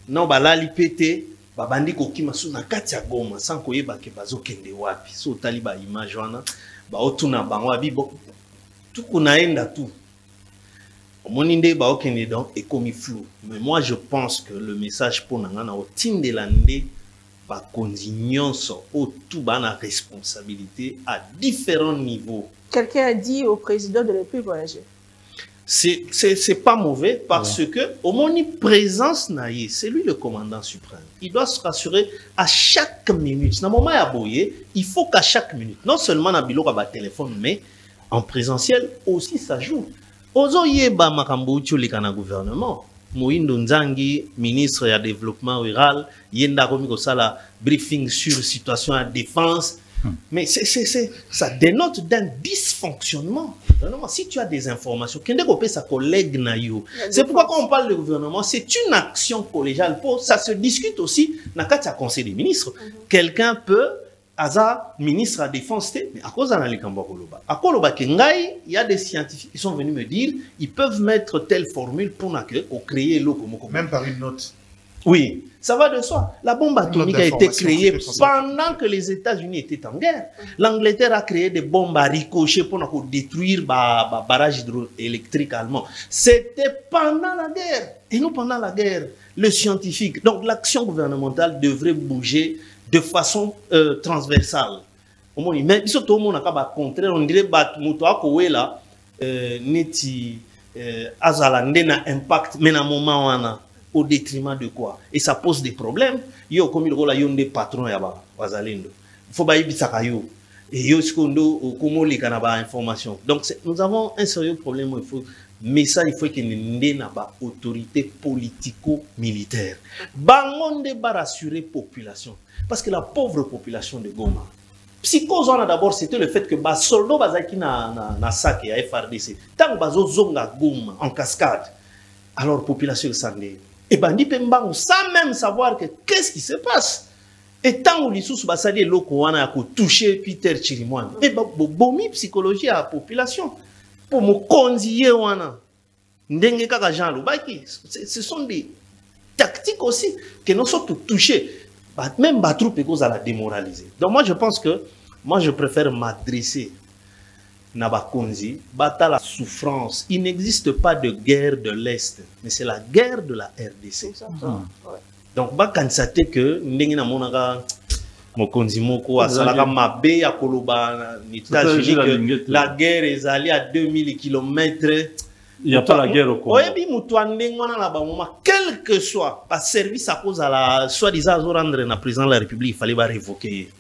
Speaker 3: non balali pété babandi kokima suna kati ya Goma sans koyeba ke bazokende wapi so tali ba image wana ba otuna bango abi tout kunaenda tout moninde ba okende donc ekomi flou. Mais moi je pense que le message pour nangana otindelande ba kondignonso o tout bana responsabilité à différents niveaux.
Speaker 2: Quelqu'un a dit au président de ne plus voyager.
Speaker 3: C'est pas mauvais parce que au moni présence naïe, c'est lui le commandant suprême. Il doit se rassurer à chaque minute. Dans moment à boyer, il faut qu'à chaque minute, non seulement na bilo ba téléphone, mais en présentiel aussi ça joue. Ozo yeba makambo le kana gouvernement. Moindo Nzangi, ministre du développement rural, yenda komi ko sala briefing sur situation à défense. Mais ça dénote d'un dysfonctionnement. Si tu as des informations, sa collègue c'est pourquoi quand on parle de gouvernement, c'est une action collégiale. Ça se discute aussi dans le conseil des ministres. Quelqu'un peut, Aza, ministre à défense, mais à cause d'un Koloba. À Koloba Kengai, il y a des scientifiques qui sont venus me dire, ils peuvent mettre telle formule pour créer l'eau comme
Speaker 5: même par une note.
Speaker 3: Oui, ça va de soi. La bombe atomique a été créée pendant que les États-Unis étaient en guerre. L'Angleterre a créé des bombes à ricochet pour détruire le barrage hydroélectrique allemand. C'était pendant la guerre. Et nous, pendant la guerre, le scientifique. Donc, l'action gouvernementale devrait bouger de façon transversale. Mais surtout, on a contraire, on dirait que impact, mais à un moment, au détriment de quoi? Et ça pose des problèmes. Yo comme il y a des patrons là-bas, il faut pas y aller. Et yo comment les canaba information. Donc nous avons un sérieux problème. Mais ça il faut qu'il y ait une autorité politico-militaire. Bangon de rassurer population parce que la pauvre population de Goma. Psychose d'abord c'était le fait que bas soldats bazaki na sac et FRDC. Tant bazo zonga Goma en cascade. Alors population sandé. Et bandi pembang sans même savoir que qu'est-ce qui se passe. Et tant où les sous basali loko wana ko toucher Peter Chirimwani. Et bomi psychologie à la population pour me conseiller wana. Ndenge kaka Jean Lubaki, ce sont des tactiques aussi que nous sommes touchés. Même ma troupe est cause à la démoraliser. Donc moi je pense que je préfère m'adresser Nabakonzi, bata la souffrance. Il n'existe pas de guerre de l'Est, mais c'est la guerre de la RDC. Donc, bah, quand ça t'est que, n'engina monaga, mokonzi moko, asalaka mabe ya koloba, États-Unis, la guerre est allée à 2000 km.
Speaker 4: Il n'y a pas la guerre au Congo.
Speaker 3: Quel que soit, par service à cause à la soi-disant rendre la président de la République, il fallait révoquer.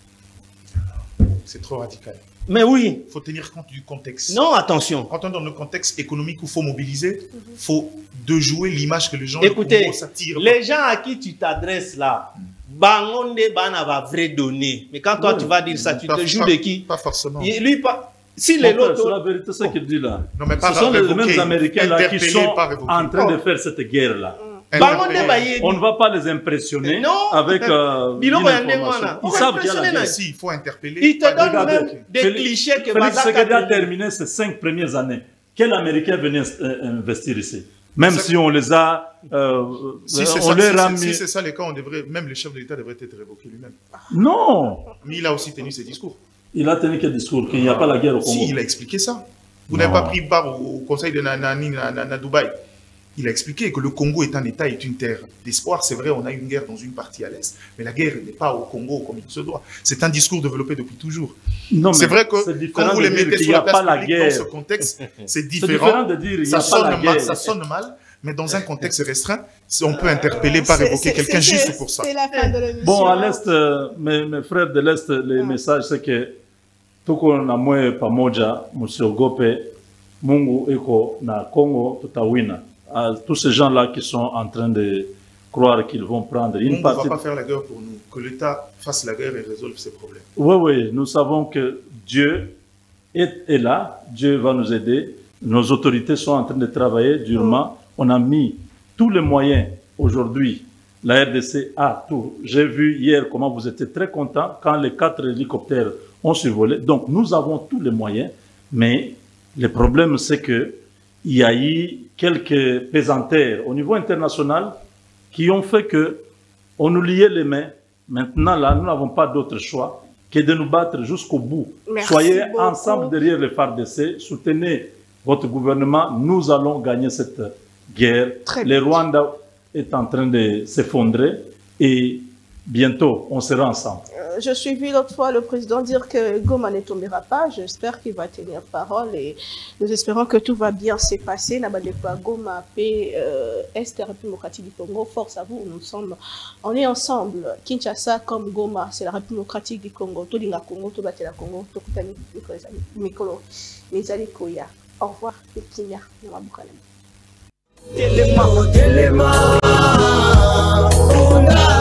Speaker 5: C'est trop radical.
Speaker 3: Mais oui.
Speaker 5: Il faut tenir compte du contexte.
Speaker 3: Non, attention.
Speaker 5: Quand on est dans le contexte économique où il faut mobiliser, il faut de jouer l'image que les gens...
Speaker 3: Écoutez, les gens à qui tu t'adresses là, Bangonde Bana va vrai donner. Mais quand toi tu vas dire ça, tu te joues de qui?
Speaker 5: Pas forcément.
Speaker 3: Lui, pas... Si les lots...
Speaker 4: C'est la vérité, c'est ce qu'il dit là.
Speaker 5: Non, mais pas
Speaker 4: ce sont les mêmes Américains là qui sont en train de faire cette guerre là. On ne va pas les impressionner avec
Speaker 5: ils savent qu'il y a la guerre. Si, il faut interpeller.
Speaker 3: Ils te donnent même des clichés que
Speaker 4: Félix Tshisekedi a terminé ses 5 premières années. Quel Américain venait investir ici? Même si on les a...
Speaker 5: si c'est ça les cas, même le chef de l'État devrait être révoqué lui-même.
Speaker 4: Non.
Speaker 5: Mais il a aussi tenu ses discours.
Speaker 4: Il a tenu quel discours? Qu'il n'y a pas la guerre au Congo.
Speaker 5: Si, il a expliqué ça. Vous n'avez pas pris part au conseil de Dubaï. Il a expliqué que le Congo est un État, est une terre d'espoir. C'est vrai, on a une guerre dans une partie à l'Est, mais la guerre n'est pas au Congo comme il se doit. C'est un discours développé depuis toujours. C'est vrai que quand vous les mettez sur la place publique dans ce contexte, c'est différent.
Speaker 4: De dire, ça
Speaker 5: sonne mal, mais dans un contexte restreint, on peut interpeller, pas révoquer quelqu'un juste pour ça.
Speaker 2: C'est la fin de l'émission.
Speaker 4: Bon, à l'Est, mes frères de l'Est, les messages, c'est que tout qu'on a moins pas moja, monsieur Gope, Mungu eko na Congo tutawina. À tous ces gens-là qui sont en train de croire qu'ils vont prendre une partie.
Speaker 5: On ne va pas faire la guerre pour nous. Que l'État fasse la guerre et résolve ses problèmes.
Speaker 4: Oui, oui, nous savons que Dieu est là, Dieu va nous aider. Nos autorités sont en train de travailler durement. On a mis tous les moyens aujourd'hui. La RDC a tout. J'ai vu hier comment vous étiez très contents quand les 4 hélicoptères ont survolé. Donc nous avons tous les moyens, mais le problème c'est que il y a eu quelques pesanteurs au niveau international qui ont fait que on nous liait les mains. Maintenant là, nous n'avons pas d'autre choix que de nous battre jusqu'au bout.
Speaker 2: Merci
Speaker 4: Soyez
Speaker 2: beaucoup.
Speaker 4: ensemble derrière le FARDC, soutenez votre gouvernement, nous allons gagner cette guerre.
Speaker 2: Très
Speaker 4: Le
Speaker 2: bien.
Speaker 4: Rwanda est en train de s'effondrer et bientôt on sera ensemble.
Speaker 2: Je suis vu l'autre fois le président dire que Goma ne tombera pas. J'espère qu'il va tenir parole et nous espérons que tout va bien se passer. Goma, paix, Est République démocratique du Congo, force à vous, on est ensemble. Kinshasa comme Goma, c'est la République démocratique du Congo. Tout le Congo, tout le Congo, tout le Mikolo, les Alikoya. Au revoir, les Kenya,
Speaker 1: Telema, una,